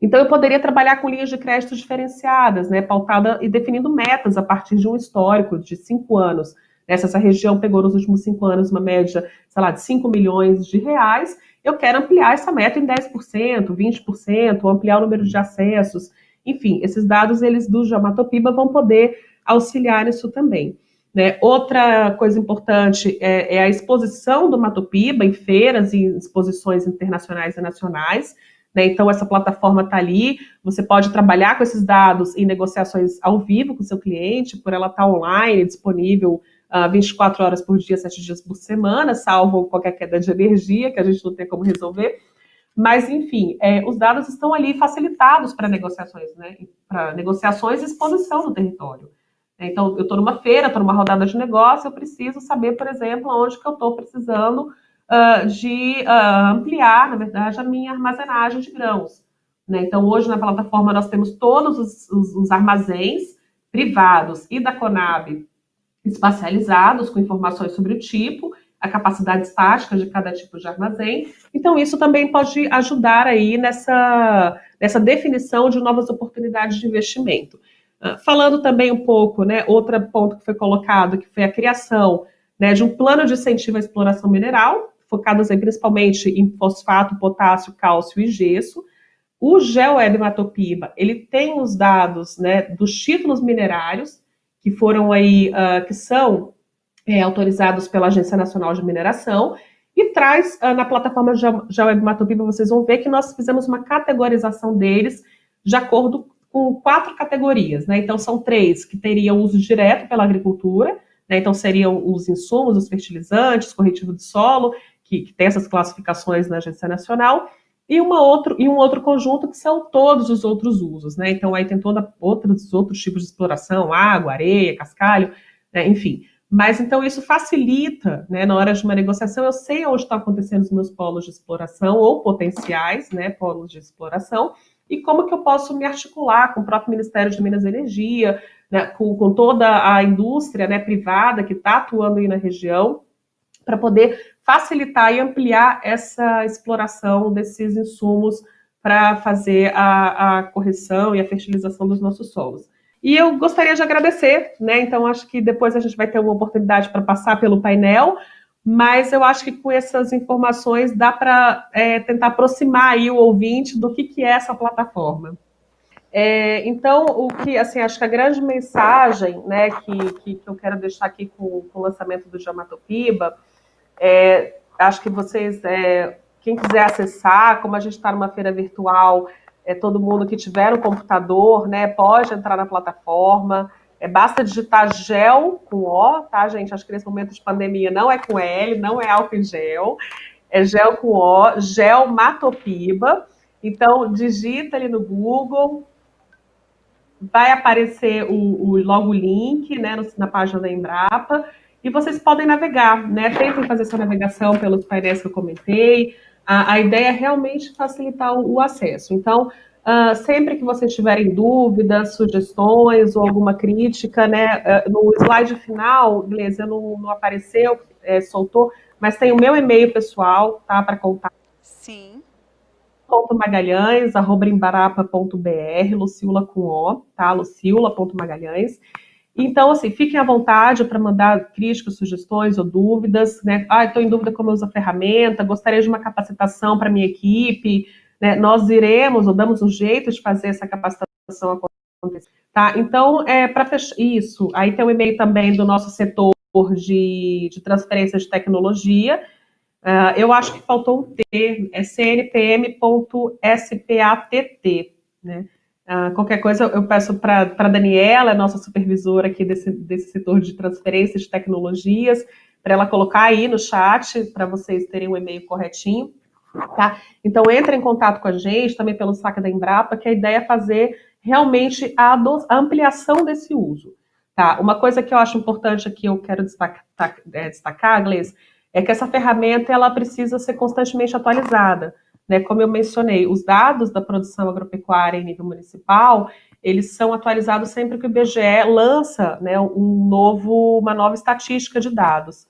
Então, eu poderia trabalhar com linhas de crédito diferenciadas, né, pautada e definindo metas a partir de um histórico de 5 anos. Se essa região pegou nos últimos 5 anos uma média, sei lá, de 5 milhões de reais, eu quero ampliar essa meta em 10%, 20%, ampliar o número de acessos. Enfim, esses dados eles do Geomatopiba vão poder auxiliar nisso também. Né? Outra coisa importante é a exposição do Matopiba em feiras e exposições internacionais e nacionais. Né? Então, essa plataforma está ali, você pode trabalhar com esses dados em negociações ao vivo com o seu cliente, por ela estar online, disponível 24 horas por dia, 7 dias por semana, salvo qualquer queda de energia, que a gente não tem como resolver. Mas, enfim, os dados estão ali facilitados para negociações, né? Para negociações e exposição no território. Então, eu estou numa feira, estou numa rodada de negócio, eu preciso saber, por exemplo, onde que eu estou precisando de ampliar, na verdade, a minha armazenagem de grãos. Né? Então, hoje na plataforma nós temos todos os armazéns privados e da Conab espacializados, com informações sobre o tipo, a capacidade estática de cada tipo de armazém. Então, isso também pode ajudar aí nessa definição de novas oportunidades de investimento. Falando também um pouco, né, outro ponto que foi colocado, que foi a criação, né, de um plano de incentivo à exploração mineral, focados aí principalmente em fosfato, potássio, cálcio e gesso. O GeoWeb Matopiba, ele tem os dados, né, dos títulos minerários que foram aí, que são autorizados pela Agência Nacional de Mineração, e traz na plataforma GeoWeb Matopiba, vocês vão ver que nós fizemos uma categorização deles de acordo com 4 categorias, né? Então são 3 que teriam uso direto pela agricultura, né? Então seriam os insumos, os fertilizantes, corretivo de solo, que tem essas classificações na Agência Nacional, e um outro conjunto que são todos os outros usos, né? Então aí tem outros tipos de exploração, água, areia, cascalho, né? Enfim. Mas então isso facilita, né, na hora de uma negociação, eu sei onde estão acontecendo os meus polos de exploração ou potenciais, né, polos de exploração, e como que eu posso me articular com o próprio Ministério de Minas e Energia, né, com toda a indústria, né, privada que está atuando aí na região, para poder facilitar e ampliar essa exploração desses insumos para fazer a correção e a fertilização dos nossos solos. E eu gostaria de agradecer, né? Então acho que depois a gente vai ter uma oportunidade para passar pelo painel, mas eu acho que com essas informações dá para tentar aproximar aí o ouvinte do que é essa plataforma. Então, assim, acho que a grande mensagem, né, que eu quero deixar aqui com o lançamento do Geomatopiba, acho que vocês, quem quiser acessar, como a gente está numa feira virtual, todo mundo que tiver um computador, né, pode entrar na plataforma, basta digitar gel com O, tá, gente? Acho que nesse momento de pandemia não é com L, não é álcool em gel, é gel com O, Geomatopiba. Então, digita ali no Google, vai aparecer logo o link, né, na página da Embrapa, e vocês podem navegar, né? Tentem fazer essa navegação pelos painéis que eu comentei. A ideia é realmente facilitar o acesso. Então, sempre que vocês tiverem dúvidas, sugestões ou alguma crítica, né? No slide final, Gleisa, não apareceu, soltou, mas tem o meu e-mail pessoal, tá? Para contar. Sim. Magalhães@embrapa.br, Lucila com O, tá? Lucila.magalhães. Então, assim, fiquem à vontade para mandar críticas, sugestões ou dúvidas, né? Estou em dúvida como eu uso a ferramenta, gostaria de uma capacitação para minha equipe, né? Nós iremos ou damos um jeito de fazer essa capacitação acontecer, tá? Então, para fechar isso, aí tem o e-mail também do nosso setor de transferência de tecnologia. Eu acho que faltou um T, é cnpm.spatt, né? Qualquer coisa eu peço para a Daniela, nossa supervisora aqui desse setor de transferência de tecnologias, para ela colocar aí no chat, para vocês terem o e-mail corretinho, tá? Então, entre em contato com a gente, também pelo saque da Embrapa, que a ideia é fazer realmente a ampliação desse uso, tá? Uma coisa que eu acho importante aqui, eu quero destacar, Gleice, é que essa ferramenta ela precisa ser constantemente atualizada. Né, como eu mencionei, os dados da produção agropecuária em nível municipal, eles são atualizados sempre que o IBGE lança, né, uma nova estatística de dados.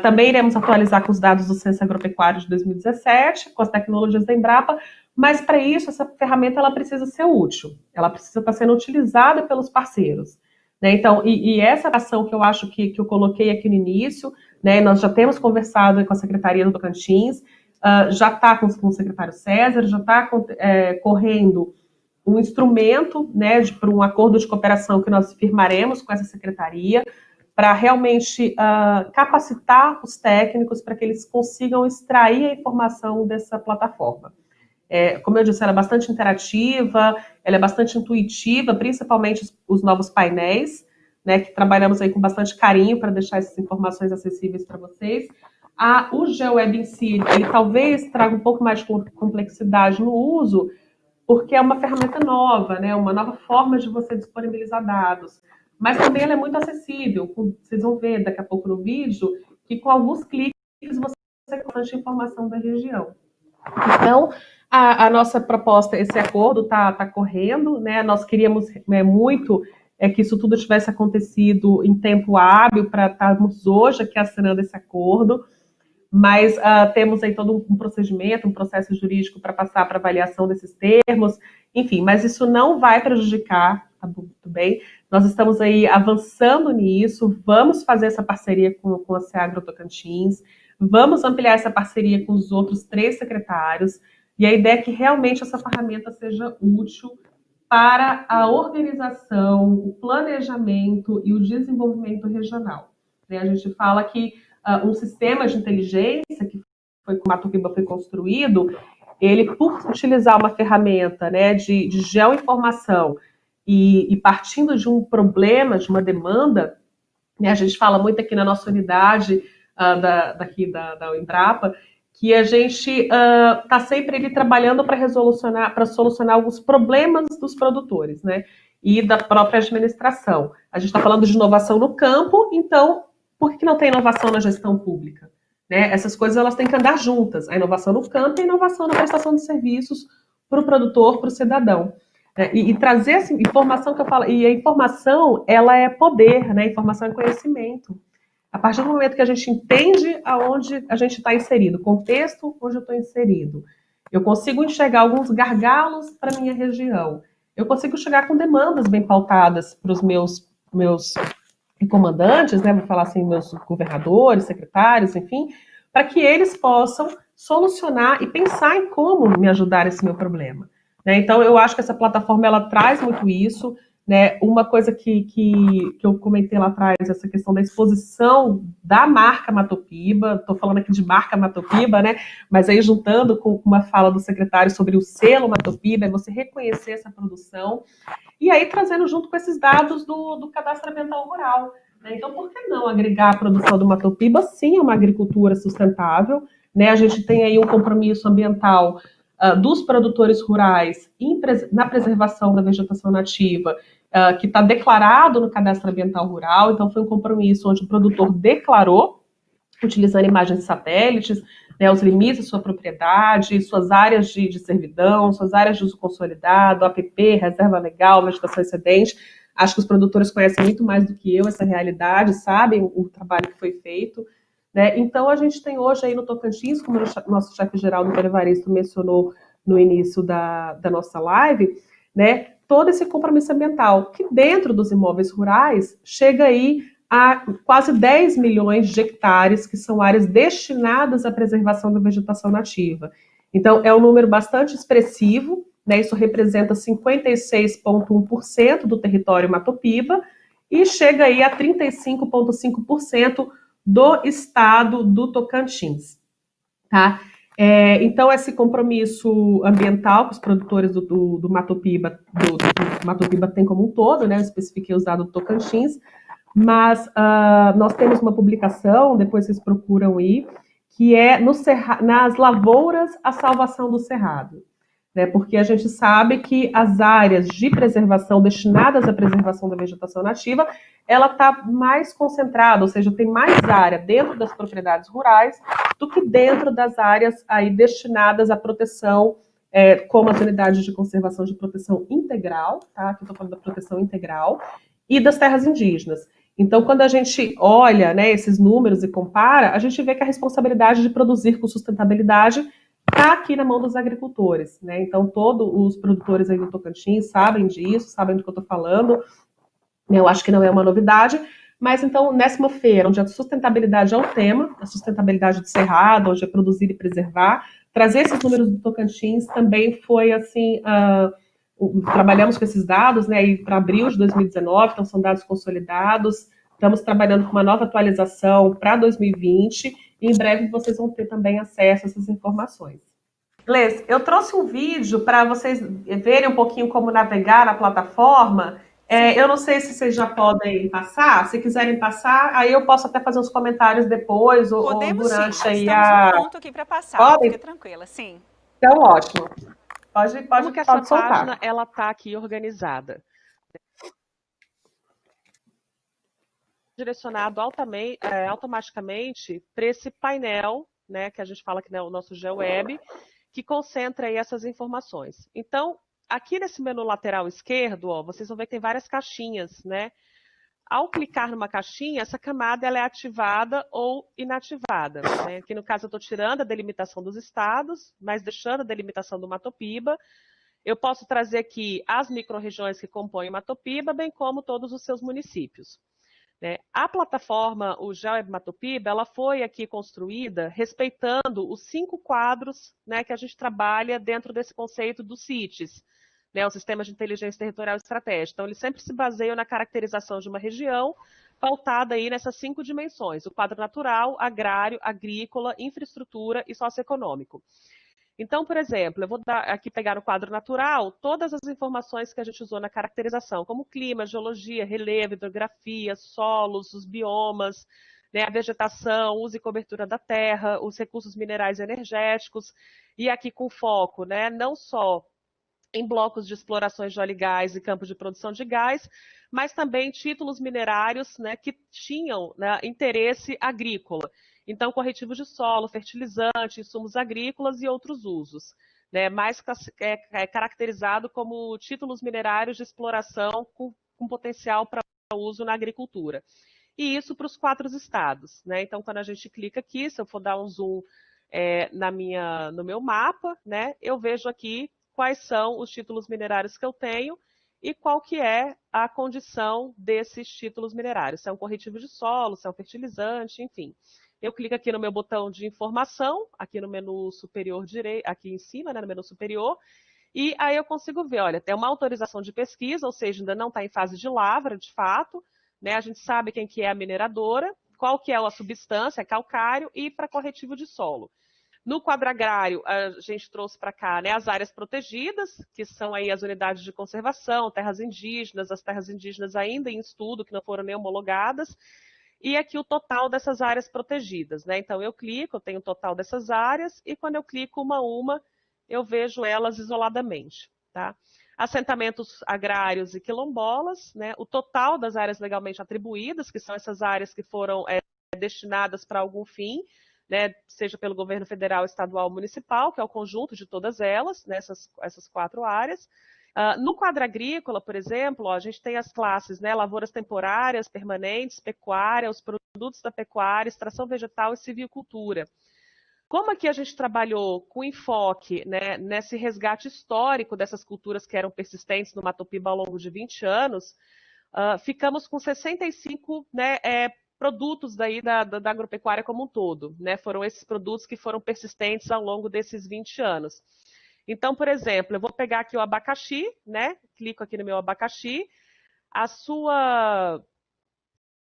Também iremos atualizar com os dados do Censo Agropecuário de 2017, com as tecnologias da Embrapa, mas para isso essa ferramenta ela precisa ser útil, ela precisa estar sendo utilizada pelos parceiros. Né? Então, e essa ação que eu acho que eu coloquei aqui no início, né, nós já temos conversado com a Secretaria do Tocantins, já está com o secretário César, já está correndo um instrumento, né, para um acordo de cooperação que nós firmaremos com essa secretaria, para realmente capacitar os técnicos para que eles consigam extrair a informação dessa plataforma. Como eu disse, ela é bastante interativa, ela é bastante intuitiva, principalmente os novos painéis, né, que trabalhamos aí com bastante carinho para deixar essas informações acessíveis para vocês. O GeoWeb em si, ele talvez traga um pouco mais de complexidade no uso, porque é uma ferramenta nova, né? Uma nova forma de você disponibilizar dados. Mas também ela é muito acessível. Vocês vão ver daqui a pouco no vídeo que com alguns cliques você consegue bastante informação da região. Então, a nossa proposta, esse acordo está correndo, né? Nós queríamos muito que isso tudo tivesse acontecido em tempo hábil para estarmos hoje aqui assinando esse acordo. Mas temos aí todo um procedimento, um processo jurídico para passar para avaliação desses termos, enfim, mas isso não vai prejudicar, tá tudo bem? Nós estamos aí avançando nisso, vamos fazer essa parceria com a Seagro Tocantins, vamos ampliar essa parceria com os outros 3 secretários, e a ideia é que realmente essa ferramenta seja útil para a organização, o planejamento e o desenvolvimento regional. A gente fala que um sistema de inteligência que foi como a Matopiba foi construído, ele, por utilizar uma ferramenta, né, de geoinformação e partindo de um problema, de uma demanda, né, a gente fala muito aqui na nossa unidade da Embrapa, que a gente está sempre ali trabalhando para solucionar alguns problemas dos produtores, né, e da própria administração. A gente está falando de inovação no campo, então, por que não tem inovação na gestão pública? Né? Essas coisas elas têm que andar juntas, a inovação no campo e a inovação na prestação de serviços para o produtor, para o cidadão. E trazer essa informação que eu falo, e a informação, ela é poder, né? A informação é conhecimento. A partir do momento que a gente entende aonde a gente está inserido, o contexto onde eu estou inserido, eu consigo enxergar alguns gargalos para a minha região, eu consigo chegar com demandas bem pautadas para os meus comandantes, né, vou falar assim, meus governadores, secretários, enfim, para que eles possam solucionar e pensar em como me ajudar nesse meu problema. Né? Então, eu acho que essa plataforma, ela traz muito isso, né? Uma coisa que eu comentei lá atrás, essa questão da exposição da marca Matopiba, estou falando aqui de marca Matopiba, né? Mas aí juntando com uma fala do secretário sobre o selo Matopiba, é você reconhecer essa produção, e aí trazendo junto com esses dados do cadastro ambiental rural. Né? Então, por que não agregar a produção do Matopiba, sim, a uma agricultura sustentável? Né? A gente tem aí um compromisso ambiental dos produtores rurais na preservação da vegetação nativa, que está declarado no cadastro ambiental rural. Então, foi um compromisso onde o produtor declarou, utilizando imagens de satélites, né, os limites de sua propriedade, suas áreas de servidão, suas áreas de uso consolidado, APP, reserva legal, vegetação excedente. Acho que os produtores conhecem muito mais do que eu essa realidade, sabem o trabalho que foi feito. Né? Então, a gente tem hoje aí no Tocantins, como o nosso chefe-geral do Evaristo mencionou no início da nossa live, né, todo esse compromisso ambiental, que dentro dos imóveis rurais chega aí a quase 10 milhões de hectares, que são áreas destinadas à preservação da vegetação nativa. Então, é um número bastante expressivo, né? Isso representa 56,1% do território Matopiba e chega aí a 35,5% do estado do Tocantins. Tá? Então, esse compromisso ambiental que os produtores do Matopiba, do Matopiba tem como um todo, né? Eu especifiquei os dados do Tocantins, mas nós temos uma publicação, depois vocês procuram aí, que é nas lavouras a salvação do cerrado. Né? Porque a gente sabe que as áreas de preservação destinadas à preservação da vegetação nativa, ela está mais concentrada, ou seja, tem mais área dentro das propriedades rurais do que dentro das áreas aí destinadas à proteção, como as unidades de conservação de proteção integral, tá? Aqui estou falando da proteção integral, e das terras indígenas. Então, quando a gente olha, né, esses números e compara, a gente vê que a responsabilidade de produzir com sustentabilidade está aqui na mão dos agricultores. Né? Então, todos os produtores aí do Tocantins sabem disso, sabem do que eu estou falando. Eu acho que não é uma novidade, mas então, nessa feira, onde a sustentabilidade é o tema, a sustentabilidade do cerrado, onde é produzir e preservar, trazer esses números do Tocantins também foi assim... trabalhamos com esses dados, né, para abril de 2019, então são dados consolidados, estamos trabalhando com uma nova atualização para 2020, e em breve vocês vão ter também acesso a essas informações. Lês, eu trouxe um vídeo para vocês verem um pouquinho como navegar na plataforma. Eu não sei se vocês já podem passar, se quiserem passar, aí eu posso até fazer uns comentários depois, ou durante sim. aí Estamos no ponto aqui para passar, Podem? fica tranquila, sim. Então, ótimo. Como que essa soltar. Página ela está aqui organizada. Direcionado automaticamente para esse painel, né, que a gente fala que é o nosso GeoWeb, que concentra aí essas informações. Então, aqui nesse menu lateral esquerdo, ó, vocês vão ver que tem várias caixinhas, né? Ao clicar numa caixinha, essa camada ela é ativada ou inativada. Né? Aqui, no caso, eu estou tirando a delimitação dos estados, mas deixando a delimitação do Matopiba. eu posso trazer aqui as microrregiões que compõem Matopiba, bem como todos os seus municípios. A plataforma, o GeoWeb Matopiba, ela foi aqui construída respeitando os 5 quadros, né, que a gente trabalha dentro desse conceito dos CITES, né, o Sistema de Inteligência Territorial Estratégica. Então, eles sempre se baseiam na caracterização de uma região, pautada aí nessas 5 dimensões: o quadro natural, agrário, agrícola, infraestrutura e socioeconômico. Então, por exemplo, eu vou aqui pegar no quadro natural todas as informações que a gente usou na caracterização, como clima, geologia, relevo, hidrografia, solos, os biomas, né, a vegetação, uso e cobertura da terra, os recursos minerais e energéticos, e aqui com foco, né, não só em blocos de explorações de óleo e gás e campos de produção de gás, mas também títulos minerários, né, que tinham, né, interesse agrícola. Então, corretivos de solo, fertilizante, insumos agrícolas e outros usos, né, mais caracterizado como títulos minerários de exploração com potencial para uso na agricultura. E isso para os 4 estados, né? Então, quando a gente clica aqui, se eu for dar um zoom no meu mapa, né, eu vejo aqui quais são os títulos minerários que eu tenho e qual que é a condição desses títulos minerários, se é um corretivo de solo, se é um fertilizante, enfim. Eu clico aqui no meu botão de informação, aqui no menu superior direito, aqui em cima, né, no menu superior, e aí eu consigo ver, olha, tem uma autorização de pesquisa, ou seja, ainda não está em fase de lavra, de fato, né, a gente sabe quem que é a mineradora, qual que é a substância, é calcário, e para corretivo de solo. No quadro agrário, a gente trouxe para cá, né, as áreas protegidas, que são aí as unidades de conservação, terras indígenas, as terras indígenas ainda em estudo, que não foram nem homologadas, e aqui o total dessas áreas protegidas, né? Então eu clico, eu tenho o total dessas áreas, e quando eu clico uma a uma, eu vejo elas isoladamente, tá? Assentamentos agrários e quilombolas, né? O total das áreas legalmente atribuídas, que são essas áreas que foram destinadas para algum fim, né, seja pelo governo federal, estadual ou municipal, que é o conjunto de todas elas, nessas essas 4 áreas. No quadro agrícola, por exemplo, ó, a gente tem as classes, né, lavouras temporárias, permanentes, pecuária, os produtos da pecuária, extração vegetal e silvicultura. Como aqui a gente trabalhou com enfoque, né, nesse resgate histórico dessas culturas que eram persistentes no Matopiba ao longo de 20 anos, ficamos com 65, né, produtos daí da agropecuária como um todo, né? Foram esses produtos que foram persistentes ao longo desses 20 anos. Então, por exemplo, eu vou pegar aqui o abacaxi, né? Clico aqui no meu abacaxi. A sua...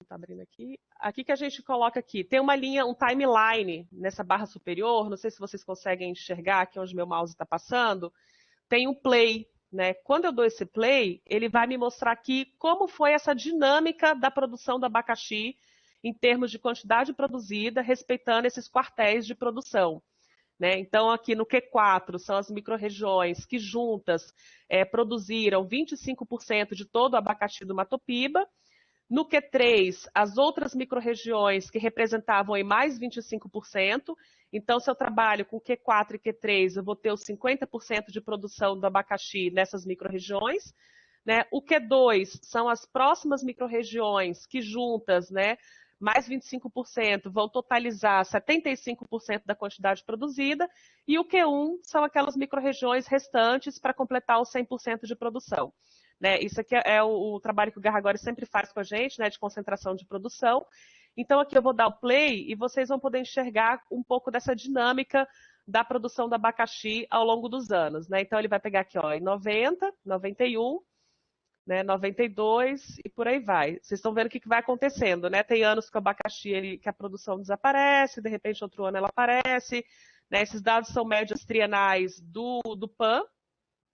Tá abrindo aqui. Aqui que a gente coloca aqui, tem uma linha, um timeline nessa barra superior, não sei se vocês conseguem enxergar aqui onde meu mouse está passando, tem um play, né? Quando eu dou esse play, ele vai me mostrar aqui como foi essa dinâmica da produção do abacaxi em termos de quantidade produzida, respeitando esses quartéis de produção, né? Então, aqui no Q4 são as microrregiões que juntas produziram 25% de todo o abacaxi do Matopiba. No Q3, as outras microrregiões que representavam aí mais 25%. Então, se eu trabalho com Q4 e Q3, eu vou ter os 50% de produção do abacaxi nessas microrregiões, né? O Q2 são as próximas microrregiões que juntas, né, mais 25%, vão totalizar 75% da quantidade produzida, e o Q1 são aquelas microrregiões restantes para completar os 100% de produção. Né? Isso aqui é o trabalho que o Garragori sempre faz com a gente, né, de concentração de produção. Então aqui eu vou dar o play e vocês vão poder enxergar um pouco dessa dinâmica da produção do abacaxi ao longo dos anos. Né? Então ele vai pegar aqui, ó, em 90, 91, né, 92 e por aí vai. Vocês estão vendo o que vai acontecendo, né? Tem anos que o abacaxi, que a produção desaparece, de repente outro ano ela aparece, né? Esses dados são médias trienais do PAN,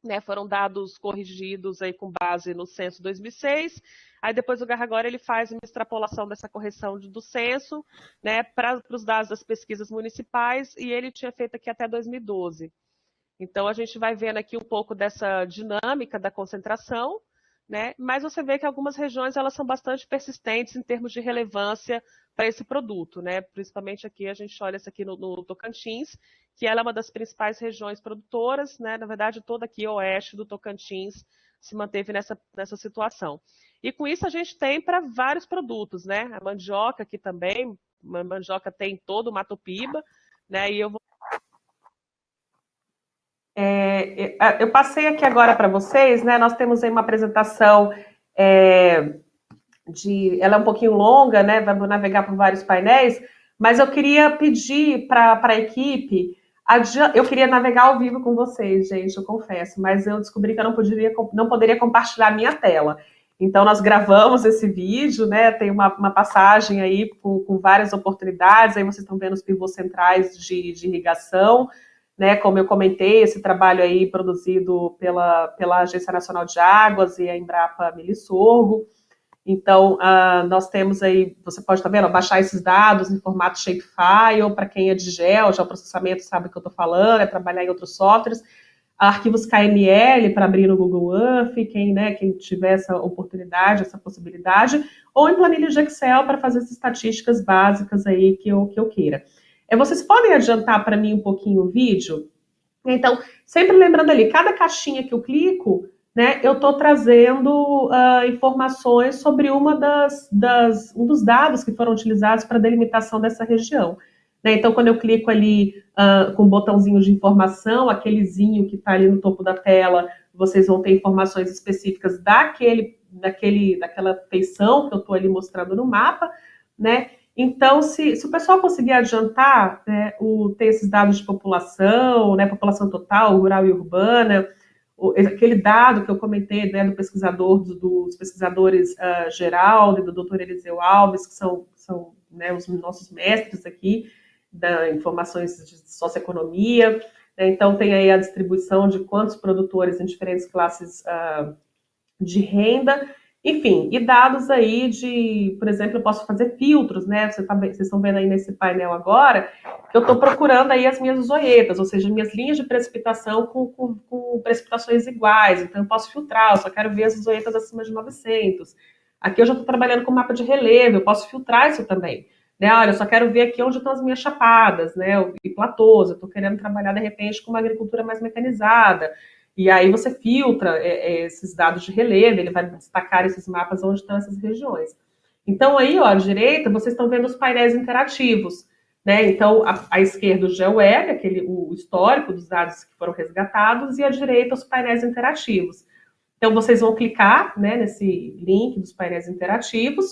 né? Foram dados corrigidos aí com base no censo 2006. Aí depois o Garragori ele faz uma extrapolação dessa correção do censo, né, para os dados das pesquisas municipais, e ele tinha feito aqui até 2012. Então a gente vai vendo aqui um pouco dessa dinâmica da concentração, né? Mas você vê que algumas regiões elas são bastante persistentes em termos de relevância para esse produto, né? Principalmente aqui a gente olha isso aqui no Tocantins, que ela é uma das principais regiões produtoras, né? Na verdade, toda aqui o oeste do Tocantins se manteve nessa situação. E com isso a gente tem para vários produtos, né? A mandioca aqui também, a mandioca tem todo o Matopiba, né? E eu vou Eu passei aqui agora para vocês, né? Nós temos aí uma apresentação ela é um pouquinho longa, né? Vamos navegar por vários painéis, mas eu queria pedir para a equipe. Eu queria navegar ao vivo com vocês, gente, eu confesso, mas eu descobri que eu não poderia compartilhar a minha tela. Então, nós gravamos esse vídeo, né? Tem uma passagem aí com várias oportunidades. Aí vocês estão vendo os pivôs centrais de irrigação, né? Como eu comentei, esse trabalho aí produzido pela Agência Nacional de Águas e a Embrapa Milho e Sorgo. Então, nós temos aí, você pode estar vendo, baixar esses dados em formato shapefile, para quem é de GEL, já o processamento sabe o que eu estou falando, é trabalhar em outros softwares, arquivos KML para abrir no Google Earth, quem tiver essa oportunidade, essa possibilidade, ou em planilha de Excel para fazer as estatísticas básicas aí que eu queira. Vocês podem adiantar para mim um pouquinho o vídeo? Então, sempre lembrando ali, cada caixinha que eu clico, né, eu estou trazendo informações sobre um dos dados que foram utilizados para a delimitação dessa região. Né? Então, quando eu clico ali com o botãozinho de informação, aquelezinho que está ali no topo da tela, vocês vão ter informações específicas daquela feição que eu estou ali mostrando no mapa, né? Então, se o pessoal conseguir adiantar, né, ter esses dados de população, né, população total, rural e urbana, aquele dado que eu comentei, né, dos pesquisadores Geraldo e do Dr. Eliseu Alves, que são né, os nossos mestres aqui, da informações de socioeconomia, né, então tem aí a distribuição de quantos produtores em diferentes classes de renda, enfim, e dados aí por exemplo, eu posso fazer filtros, né? Vocês estão vendo aí nesse painel agora, que eu estou procurando aí as minhas zoetas, ou seja, minhas linhas de precipitação com precipitações iguais, então eu posso filtrar, eu só quero ver as zoetas acima de 900. Aqui eu já estou trabalhando com mapa de relevo, eu posso filtrar isso também. Né? Olha, eu só quero ver aqui onde estão as minhas chapadas, né? E platôs, eu estou querendo trabalhar, de repente, com uma agricultura mais mecanizada. E aí você filtra esses dados de relevo, ele vai destacar esses mapas onde estão essas regiões. Então, aí, ó, à direita, vocês estão vendo os painéis interativos. Né? Então, à esquerda, o GeoWeb, o histórico dos dados que foram resgatados, e à direita, os painéis interativos. Então, vocês vão clicar, né, nesse link dos painéis interativos,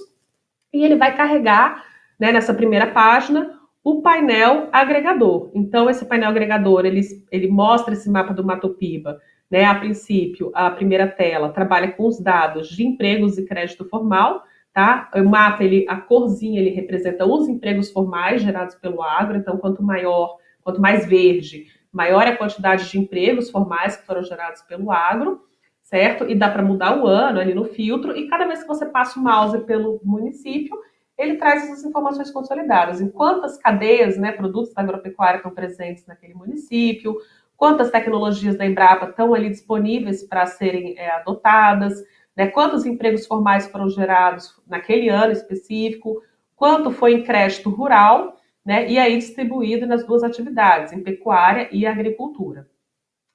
e ele vai carregar, né, nessa primeira página, o painel agregador. Então, esse painel agregador, ele mostra esse mapa do Matopiba. Né, a princípio, a primeira tela trabalha com os dados de empregos e crédito formal, tá? O mapa, a corzinha, ele representa os empregos formais gerados pelo agro, então quanto mais verde, maior é a quantidade de empregos formais que foram gerados pelo agro, certo? E dá para mudar o ano ali no filtro, e cada vez que você passa o mouse pelo município, ele traz essas informações consolidadas, em quantas cadeias, né, produtos da agropecuária estão presentes naquele município, quantas tecnologias da Embrapa estão ali disponíveis para serem adotadas, né? Quantos empregos formais foram gerados naquele ano específico, quanto foi em crédito rural, né? E aí distribuído nas duas atividades, em pecuária e agricultura,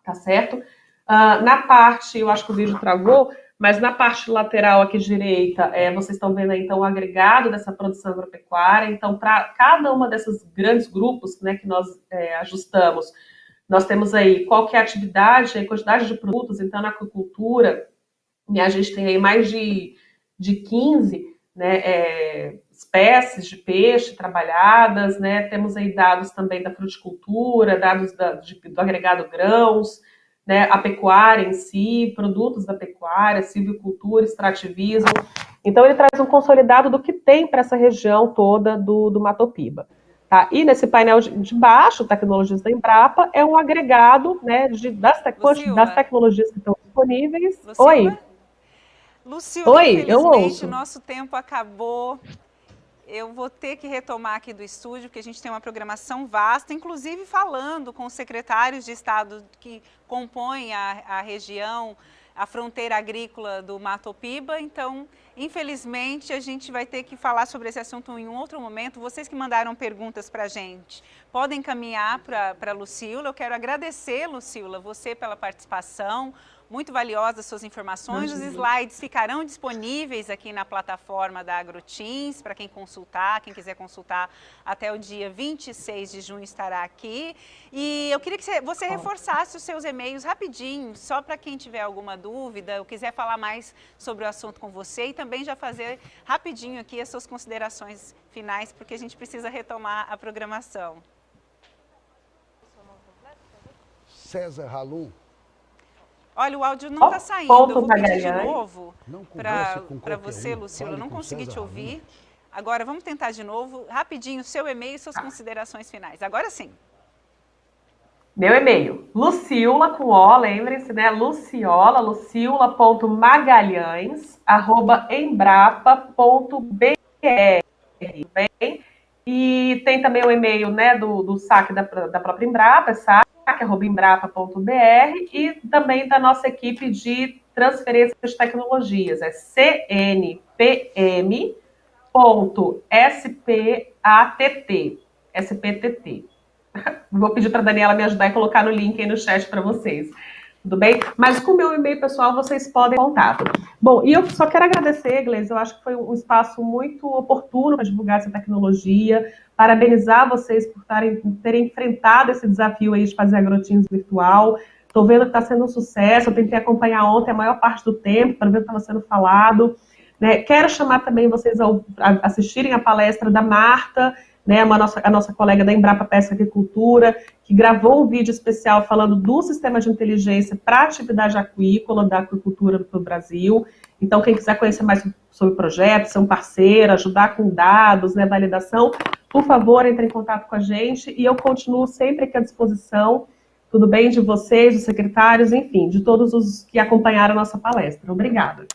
tá certo? Na parte, eu acho que o vídeo travou, mas na parte lateral aqui direita, vocês estão vendo aí, então, o agregado dessa produção agropecuária. Então, para cada uma desses grandes grupos, né, que nós ajustamos, nós temos aí qual que é a atividade, a quantidade de produtos. Então, na aquicultura, a gente tem aí mais de 15, né, espécies de peixe trabalhadas, né? Temos aí dados também da fruticultura, dados do agregado grãos, né, a pecuária em si, produtos da pecuária, silvicultura, extrativismo. Então, ele traz um consolidado do que tem para essa região toda do Matopiba. Tá? E nesse painel de baixo, tecnologias da Embrapa, é um agregado, né, das tecnologias que estão disponíveis. Luciula? Oi. Luciula, oi, infelizmente, nosso tempo acabou. Eu vou ter que retomar aqui do estúdio, porque a gente tem uma programação vasta, inclusive falando com os secretários de Estado que compõem a região, a fronteira agrícola do Matopiba. Então, Infelizmente, a gente vai ter que falar sobre esse assunto em um outro momento. Vocês que mandaram perguntas para a gente, podem encaminhar para a Lucila. Eu quero agradecer, Lucila, você pela participação. Muito valiosas suas informações. Os slides ficarão disponíveis aqui na plataforma da AgroTeams, para quem consultar, quem quiser consultar até o dia 26 de junho estará aqui. E eu queria que você reforçasse os seus e-mails rapidinho, só para quem tiver alguma dúvida ou quiser falar mais sobre o assunto com você, e também já fazer rapidinho aqui as suas considerações finais, porque a gente precisa retomar a programação. César Halum. Olha, o áudio não está saindo. Eu vou pedir de novo para você, Lucila. Eu não consegui te ouvir. Agora, vamos tentar de novo. Rapidinho, seu e-mail e suas considerações finais. Agora sim. Meu e-mail, Lucila, com O, lembrem-se, né? luciola.magalhães@embrapa.br, bem? E tem também o e-mail, né, do saque da própria Embrapa, saque@embrapa.br, e também da nossa equipe de transferência de tecnologias, é cnpm.spatt. Vou pedir para a Daniela me ajudar e colocar no link aí no chat para vocês. Tudo bem? Mas com o meu e-mail pessoal vocês podem contato. Bom, e eu só quero agradecer, Gleice, eu acho que foi um espaço muito oportuno para divulgar essa tecnologia, parabenizar vocês por terem enfrentado esse desafio aí de fazer AgroTeams virtual. Estou vendo que está sendo um sucesso, eu tentei acompanhar ontem a maior parte do tempo para ver o que estava sendo falado. Né? Quero chamar também vocês a assistirem a palestra da Marta, né, a nossa colega da Embrapa Pesca e Agricultura, que gravou um vídeo especial falando do sistema de inteligência para a atividade aquícola, da aquicultura do Brasil. Então, quem quiser conhecer mais sobre o projeto, ser um parceiro, ajudar com dados, né, validação, por favor, entre em contato com a gente, e eu continuo sempre aqui à disposição, tudo bem, de vocês, dos secretários, enfim, de todos os que acompanharam a nossa palestra. Obrigada.